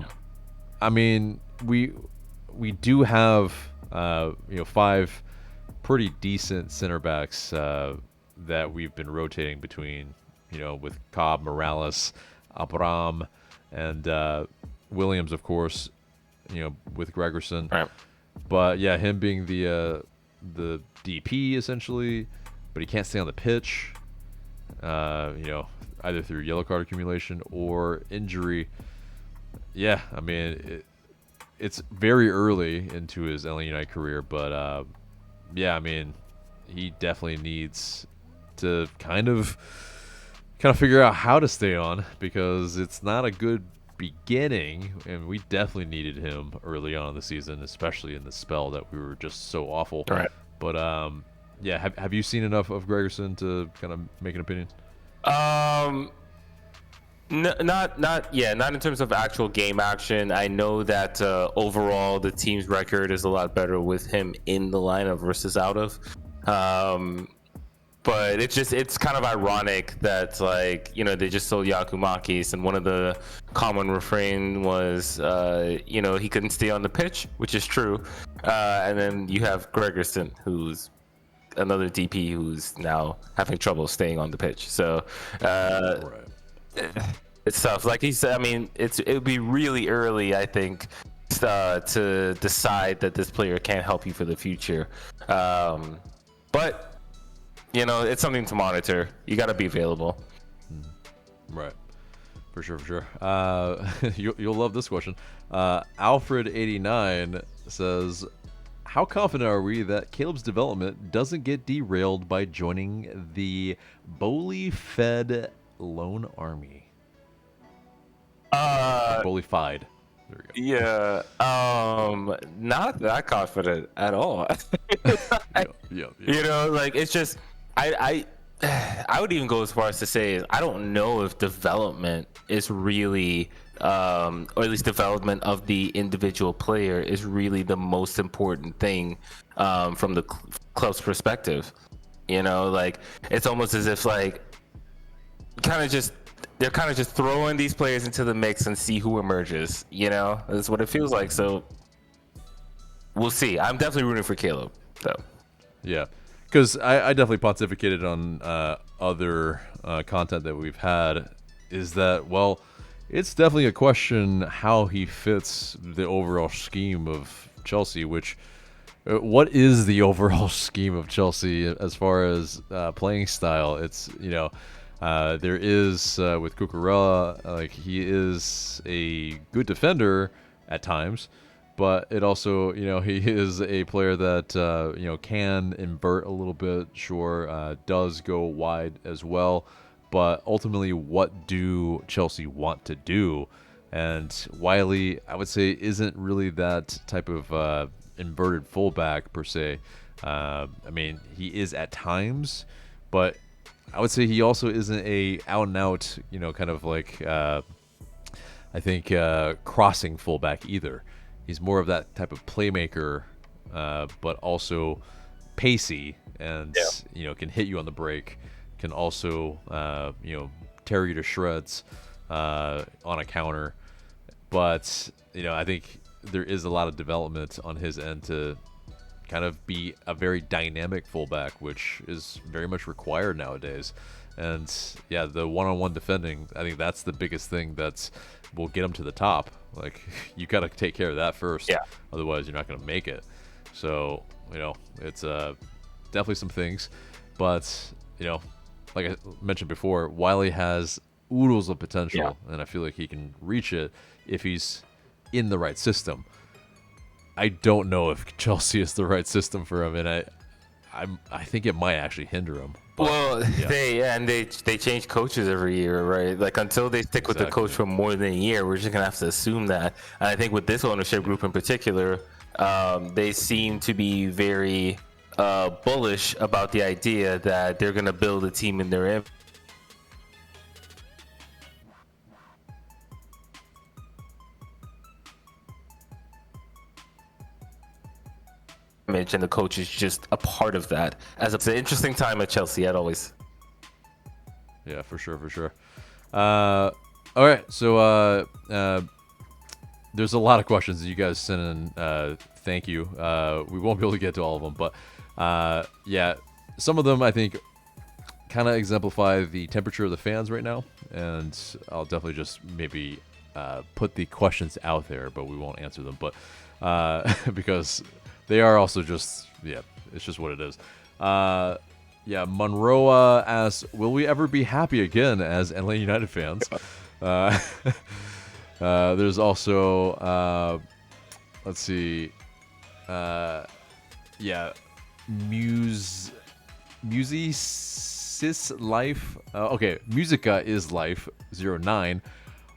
I mean, we do have 5 pretty decent center backs that we've been rotating between, with Cobb, Morales, Abraham, and Williams, of course, with Gregerson. Right. But yeah, him being the DP essentially, but he can't stay on the pitch, either through yellow card accumulation or injury. Yeah, I mean, it's very early into his LA United career, but I mean, he definitely needs to kind of figure out how to stay on, because it's not a good beginning, and we definitely needed him early on in the season, especially in the spell that we were just so awful. Right. But have you seen enough of Gregerson to kind of make an opinion? Not in terms of actual game action. I know that overall the team's record is a lot better with him in the lineup versus out of. But it's kind of ironic that, like, they just sold Yakumakis, and one of the common refrain was he couldn't stay on the pitch, which is true. And then you have Gregerson, who's another DP who's now having trouble staying on the pitch. So it's tough. Like he said, I mean, it would be really early, I think, to decide that this player can't help you for the future. But it's something to monitor. You got to be available. Right. For sure. You'll love this question. Alfred89 says, how confident are we that Caleb's development doesn't get derailed by joining the Bowley-fed Lone Army? Bowley-fied. There we go. Yeah. Not that confident at all. Yeah. It's just, I would even go as far as to say I don't know if development is really, or at least development of the individual player is really the most important thing from the club's perspective. It's almost as if they're kind of just throwing these players into the mix and see who emerges. That's what it feels like. So we'll see. I'm definitely rooting for Caleb, though. Yeah. Because I definitely pontificated on other content that we've had, is that, well, it's definitely a question how he fits the overall scheme of Chelsea, which, what is the overall scheme of Chelsea as far as playing style? It's, there is, with Cucurella, like, he is a good defender at times, but it also, he is a player that, can invert a little bit, sure, does go wide as well. But ultimately, what do Chelsea want to do? And Wiley, I would say, isn't really that type of inverted fullback per se. I mean, he is at times, but I would say he also isn't a out-and-out, kind of like, I think, crossing fullback either. He's more of that type of playmaker, but also pacey and, can hit you on the break, can also, tear you to shreds. on a counter. But, I think there is a lot of development on his end to kind of be a very dynamic fullback, which is very much required nowadays. And, yeah, the one-on-one defending, I think that's the biggest thing that will get him to the top. Like, you got to take care of that first. Yeah. Otherwise, you're not going to make it. So, it's definitely some things. But, like I mentioned before, Wiley has oodles of potential, and I feel like he can reach it if he's in the right system. I don't know if Chelsea is the right system for him, and I think it might actually hinder him. But, well, yeah. they change coaches every year, right? Like until they stick with the coach for more than a year, we're just gonna have to assume that. And I think with this ownership group in particular, they seem to be very bullish about the idea that they're gonna build a team in their image, and the coach is just a part of that. It's an interesting time at Chelsea, as always. Yeah, for sure. All right, so there's a lot of questions that you guys sent in. Thank you. We won't be able to get to all of them, but yeah, some of them I think kind of exemplify the temperature of the fans right now, and I'll definitely just maybe put the questions out there, but we won't answer them. But because they are also just, it's just what it is. Yeah, Monroe asks, will we ever be happy again as Atlanta United fans? There's also, let's see, Musicis Life. Okay, Musica is Life 09.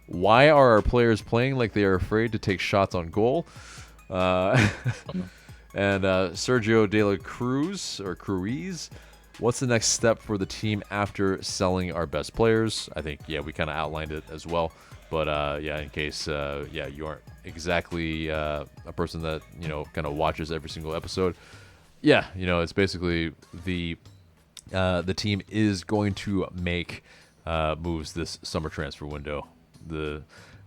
Why are our players playing like they are afraid to take shots on goal? And Sergio De La Cruz, or Cruiz, what's the next step for the team after selling our best players? I think, we kind of outlined it as well. But, in case, you aren't exactly a person that, kind of watches every single episode. Yeah, it's basically the team is going to make moves this summer transfer window.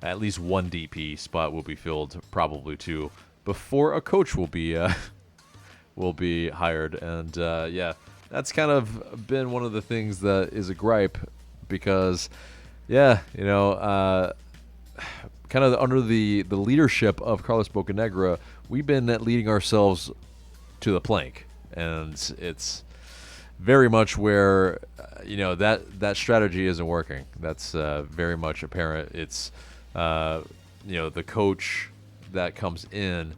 At least one DP spot will be filled, probably two, before a coach will be hired. And that's kind of been one of the things that is a gripe, because kind of under the leadership of Carlos Bocanegra, we've been leading ourselves to the plank, and it's very much where that strategy isn't working. That's very much apparent. It's the coach that comes in,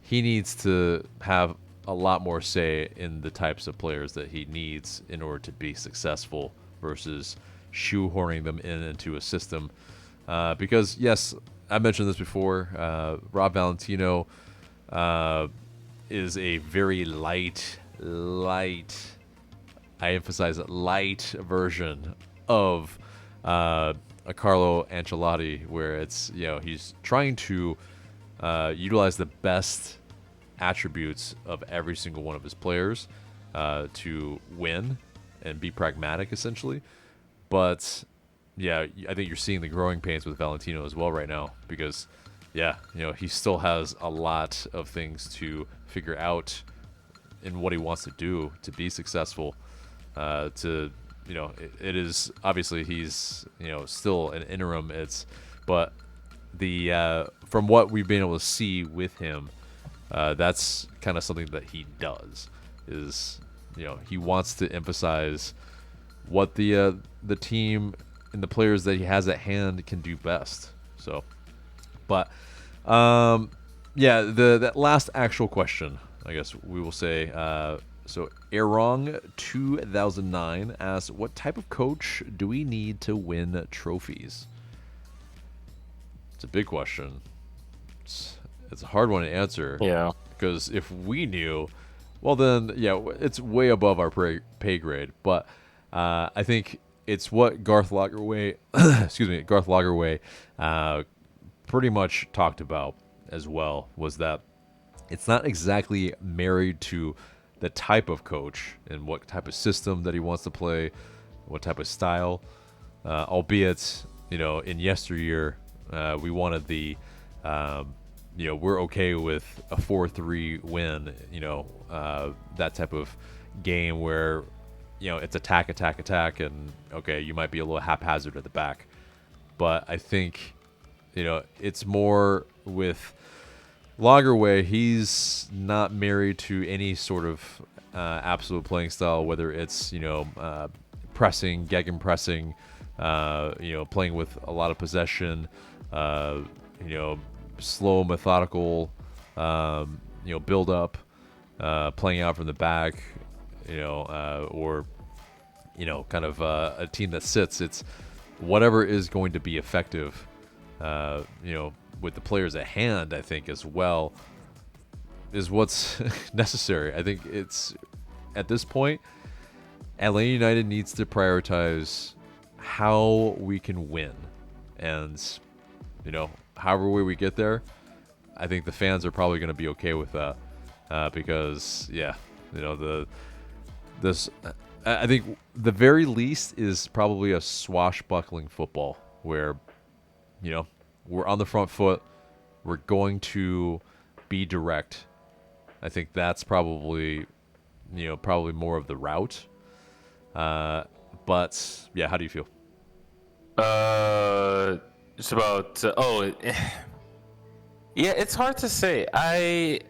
he needs to have a lot more say in the types of players that he needs in order to be successful, versus shoehorning them into a system. Because yes, I mentioned this before, Rob Valentino is a very light, I emphasize it, light version of a Carlo Ancelotti, where it's, he's trying to utilize the best attributes of every single one of his players to win and be pragmatic, essentially. But I think you're seeing the growing pains with Valentino as well right now, because he still has a lot of things to figure out in what he wants to do to be successful. It is obviously he's still an interim. But from what we've been able to see with him, that's kind of something that he does. Is he wants to emphasize what the team and the players that he has at hand can do best. So, but that last actual question, I guess we will say. So Erong 2009 asks, what type of coach do we need to win trophies? It's a big question. It's a hard one to answer. Yeah. Because if we knew, well then, it's way above our pay grade. But I think it's what Garth Lagerwey, pretty much talked about as well, was that it's not exactly married to the type of coach and what type of system that he wants to play, what type of style, albeit in yesteryear, we wanted the, we're okay with a 4-3 win, that type of game where, it's attack, and okay, you might be a little haphazard at the back. But I think, it's more with Lagerwey. He's not married to any sort of absolute playing style, whether it's, pressing, gegenpressing, playing with a lot of possession, slow, methodical, build up, playing out from the back, or, kind of a team that sits. It's whatever is going to be effective, with the players at hand, I think, as well, is what's necessary. I think it's, at this point, Atlanta United needs to prioritize how we can win. And, however way we get there, I think the fans are probably going to be okay with that. Because, I think the very least is probably a swashbuckling football where, we're on the front foot. We're going to be direct. I think that's probably more of the route. But yeah, how do you feel? It's about yeah, it's hard to say. I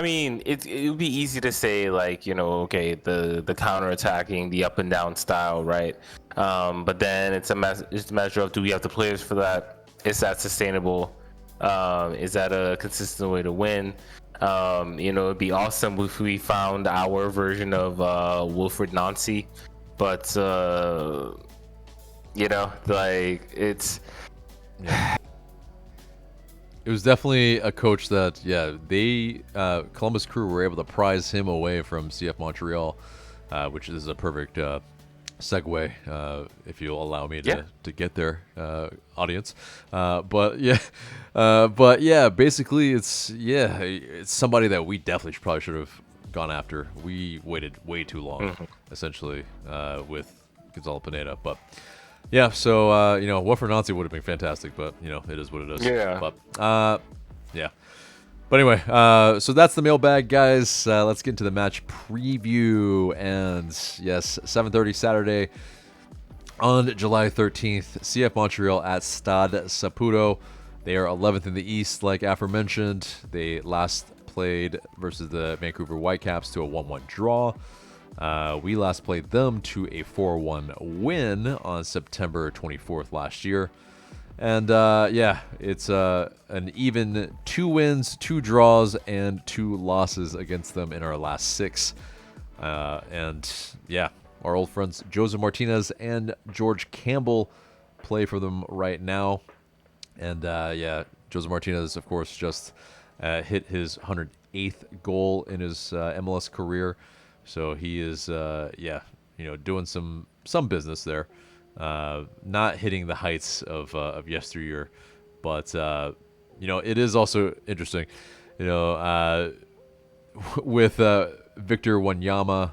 mean, it would be easy to say, like, okay, the counter-attacking, the up and down style, right? But then it's a matter of, do we have the players for that? Is that sustainable? Is that a consistent way to win? It'd be awesome if we found our version of Wilfried Nancy, but like it's. Yeah. It was definitely a coach that, Columbus Crew were able to prize him away from CF Montreal, which is a perfect segue, if you'll allow me to get there, audience. But basically it's somebody that we definitely probably should have gone after. We waited way too long, essentially, with Gonzalo Pineda. But yeah, so Wilfried Nancy would have been fantastic, but it is what it is. Yeah. But yeah. But anyway, so that's the mailbag, guys. Let's get into the match preview. And yes, 7:30 Saturday on July 13th, CF Montreal at Stade Saputo. They are 11th in the East, like aforementioned. They last played versus the Vancouver Whitecaps to a 1-1 draw. We last played them to a 4-1 win on September 24th last year. And it's an even 2 wins, 2 draws, and 2 losses against them in our last 6. Our old friends Josef Martinez and George Campbell play for them right now. And Josef Martinez, of course, just hit his 108th goal in his MLS career. So he is, doing some business there. Not hitting the heights of yesteryear, but it is also interesting, with Victor Wanyama,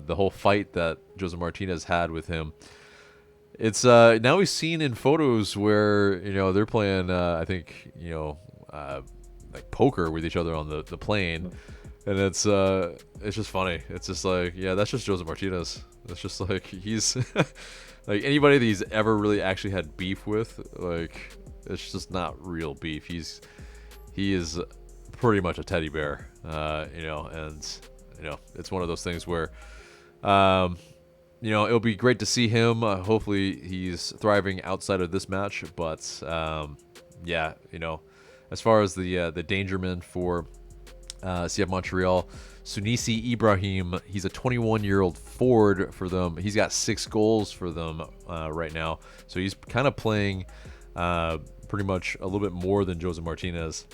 the whole fight that Josef Martinez had with him. It's now we've seen in photos where they're playing, I think like poker with each other on the plane. And it's just funny. It's just like, that's just Josef Martinez. It's just like he's like anybody that he's ever really actually had beef with, like it's just not real beef. He is pretty much a teddy bear, and it's one of those things where it'll be great to see him. Hopefully he's thriving outside of this match, but as far as the dangerman for CF Montreal, Sunisi Ibrahim, he's a 21-year-old forward for them. He's got 6 goals for them right now. So he's kind of playing pretty much a little bit more than Josef Martinez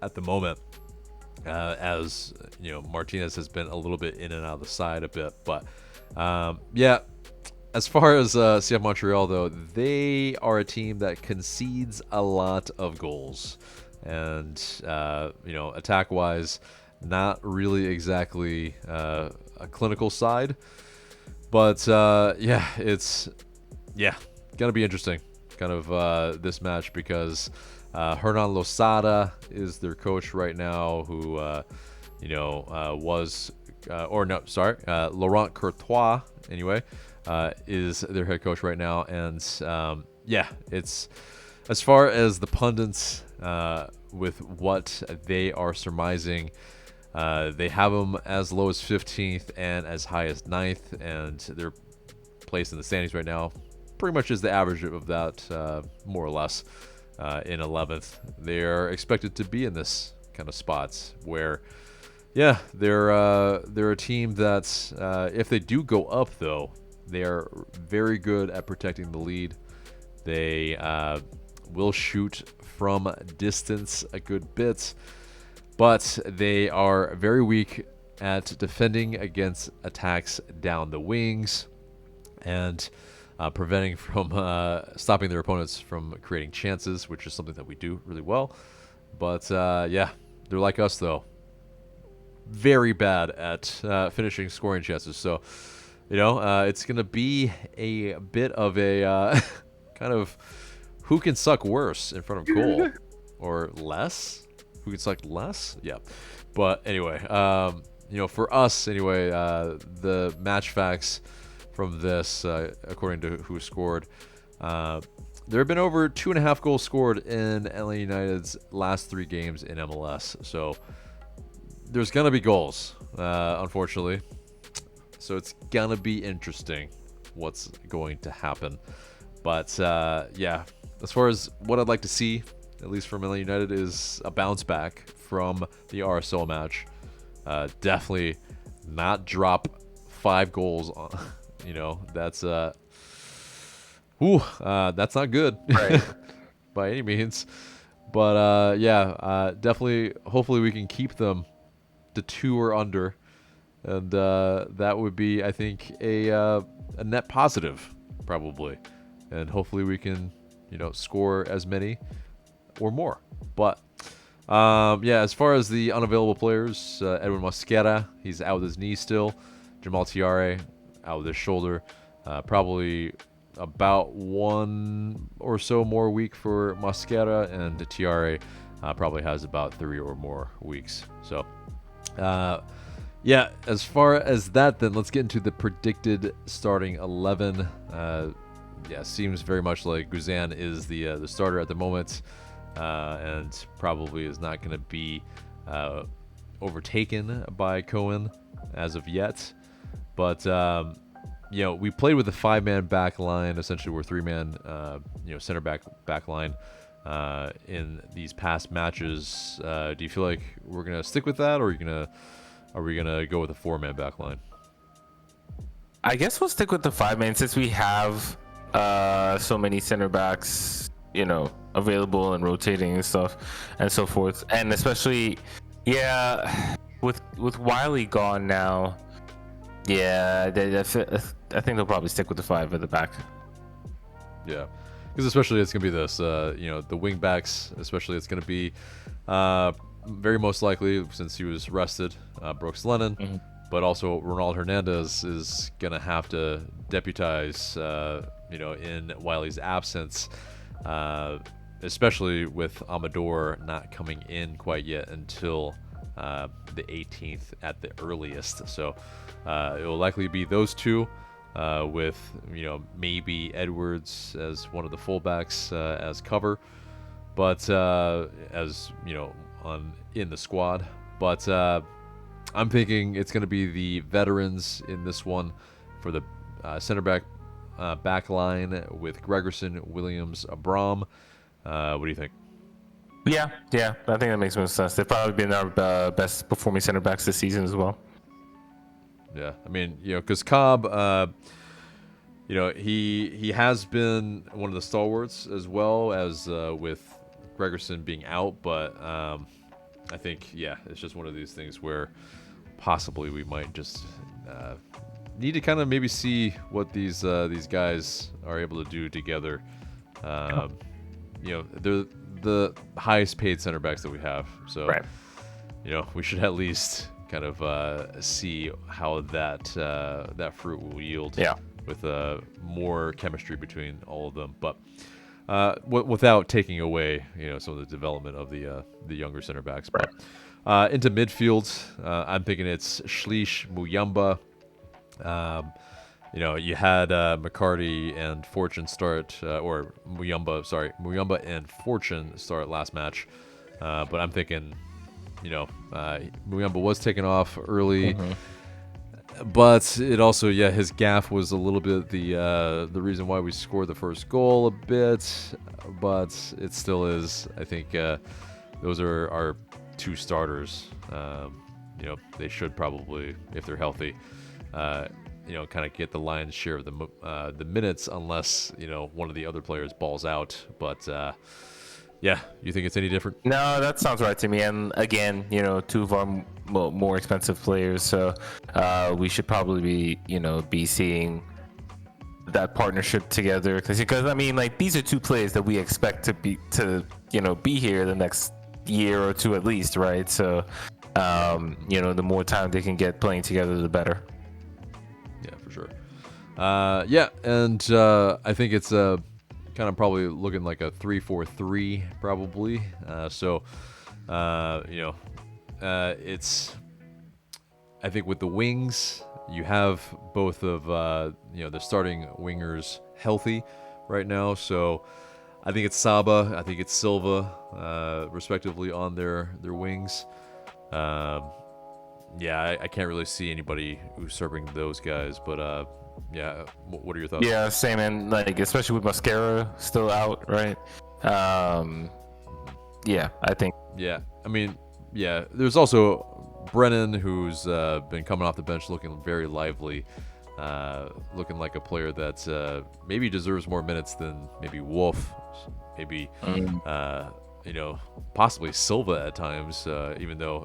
at the moment. As Martinez has been a little bit in and out of the side a bit. But as far as CF Montreal, though, they are a team that concedes a lot of goals. And, attack-wise, not really exactly a clinical side. But, gonna be interesting, kind of this match because Hernan Losada is their coach right now, who was Laurent Courtois anyway is their head coach right now, and it's as far as the pundits with what they are surmising. They have them as low as 15th and as high as 9th, and they're placed in the standings right now. Pretty much is the average of that, more or less, in 11th. They are expected to be in this kind of spots where, they're a team that if they do go up, though, they are very good at protecting the lead. They will shoot from distance a good bit, but they are very weak at defending against attacks down the wings and preventing from stopping their opponents from creating chances, which is something that we do really well. But they're like us, though. Very bad at finishing scoring chances. So, it's going to be a bit of a kind of who can suck worse in front of goal or less. Who can suck less? Yeah. But anyway, for us, anyway, the match facts from this, according to who scored, there have been over 2.5 goals scored in LA United's last 3 games in MLS. So there's going to be goals, unfortunately. So it's going to be interesting what's going to happen. But, as far as what I'd like to see, at least from LA United, is a bounce back from the RSL match. Definitely not drop 5 goals on, that's that's not good, right? By any means. But definitely, hopefully we can keep them to 2 or under, and that would be, I think, a net positive probably, and hopefully we can score as many or more. But as far as the unavailable players, Edwin Mosquera, he's out with his knee still. Jamal Tiare out with his shoulder. Probably about 1 or so more week for Mosquera, and Tiare probably has about 3 or more weeks. So as far as that, then let's get into the predicted starting 11. Seems very much like Guzan is the starter at the moment, and probably is not going to be overtaken by Cohen as of yet. But we played with a 5-man back line. Essentially, we're 3-man center back line in these past matches. Do you feel like we're gonna stick with that, or are we gonna go with a 4-man back line? I guess we'll stick with the 5-man since we have so many center backs, available and rotating and stuff and so forth. And especially, with Wiley gone now, I think they'll probably stick with the 5 at the back. Yeah, because especially it's gonna be this, the wing backs. Especially it's gonna be very most likely, since he was rested, Brooks Lennon. Mm-hmm. But also Ronald Hernandez is gonna have to deputize, in Wiley's absence, especially with Amador not coming in quite yet until the 18th at the earliest. So it will likely be those 2, with maybe Edwards as one of the fullbacks as cover, but as in the squad. But I'm thinking it's going to be the veterans in this one for the center back line with Gregerson, Williams, Abram. What do you think? Yeah, I think that makes most sense. They've probably been our best performing center backs this season as well. Yeah, I mean, because Cobb, he has been one of the stalwarts as well as with Gregerson being out, but I think, it's just one of these things where possibly we might just need to kind of maybe see what these guys are able to do together. They're the highest paid center backs that we have, so right. We should at least kind of see how that fruit will yield. Yeah. with more chemistry between all of them. But without taking away, some of the development of the younger center backs. Right. But into midfield, I'm thinking it's Schlich, Muyamba. You had McCarty and Fortune start, or Muyamba and Fortune start last match. But I'm thinking, Muyamba was taken off early. But it also, his gaff was a little bit the reason why we scored the first goal a bit. But it still is, I think, those are our two starters. They should probably, if they're healthy, kind of get the lion's share of the minutes, unless one of the other players balls out. But you think it's any different? No, that sounds right to me. And again, two of our more expensive players, so we should probably be seeing that partnership together. Because I mean, like, these are two players that we expect to be here the next year or two at least, right? So the more time they can get playing together, the better. Yeah, for sure. And I think it's kind of probably looking like a 3-4-3 probably. It's, I think with the wings, you have both of the starting wingers healthy right now. So I think it's Saba, I think it's Silva, respectively, on their wings. I can't really see anybody usurping those guys, but what are your thoughts? Yeah, same. And like, especially with Mascara still out, right? I think. Yeah, I mean, there's also Brennan, who's been coming off the bench looking very lively, looking like a player that maybe deserves more minutes than maybe Wolf, maybe possibly Silva at times, even though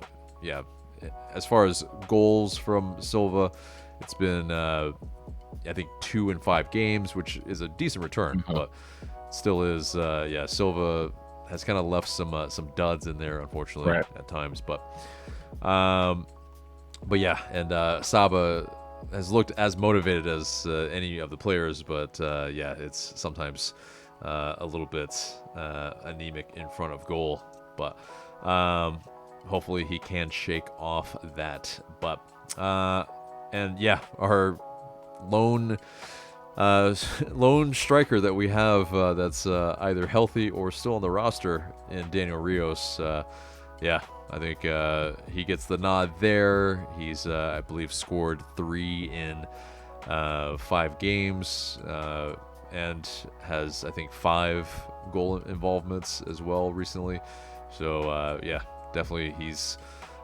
as far as goals from Silva, it's been I think 2 in 5 games, which is a decent return, but still is Silva has kind of left some duds in there, unfortunately, at times. But Saba has looked as motivated as any of the players, but it's sometimes a little bit anemic in front of goal. But hopefully he can shake off that. But our lone striker that we have that's either healthy or still on the roster in Daniel Rios. I think he gets the nod there. He's, I believe, scored 3 in 5 games and has, I think, 5 goal involvements as well recently. So, definitely he's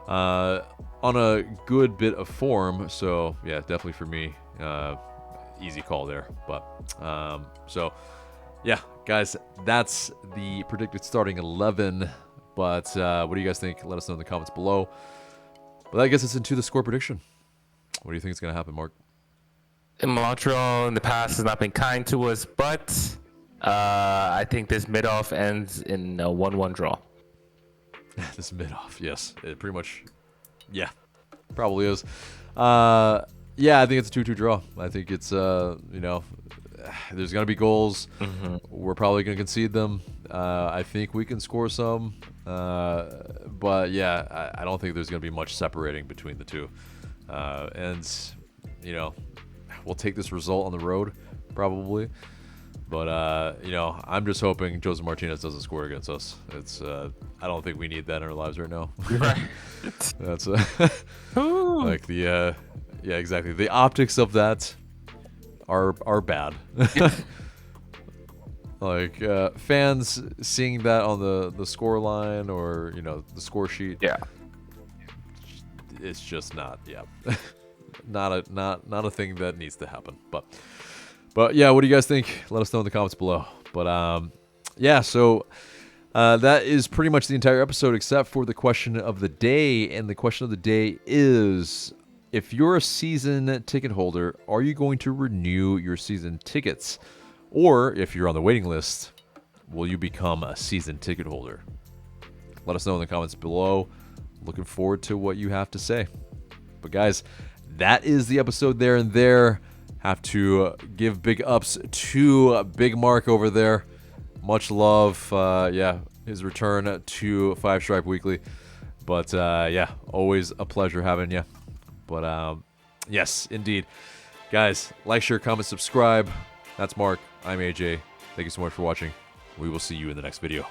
on a good bit of form. So, definitely for me, easy call there. But guys, that's the predicted starting 11. But what do you guys think? Let us know in the comments below. But that gets us into the score prediction. What do you think is going to happen, Marc? Montreal in the past has not been kind to us, but I think this mid-off ends in a 1-1 draw. This mid-off, yes. It pretty much, probably is. I think it's a 2-2 draw. I think it's, there's going to be goals. We're probably going to concede them. I think we can score some. But I don't think there's going to be much separating between the two. We'll take this result on the road, probably. But, I'm just hoping Josef Martinez doesn't score against us. It's, I don't think we need that in our lives right now. Right. That's like the, exactly. The optics of that are bad. Like fans seeing that on the score line or the score sheet. Yeah. It's just not not a thing that needs to happen. But what do you guys think? Let us know in the comments below. But so that is pretty much the entire episode except for the question of the day. And the question of the day is, if you're a season ticket holder, are you going to renew your season tickets? Or if you're on the waiting list, will you become a season ticket holder? Let us know in the comments below. Looking forward to what you have to say. But guys, that is the episode there and there. have to give big ups to Big Marc over there. Much love. Yeah, his return to Five Stripe Weekly. But yeah, always a pleasure having you. But yes, indeed. Guys, like, share, comment, subscribe. That's Marc. I'm AJ. Thank you so much for watching. We will see you in the next video.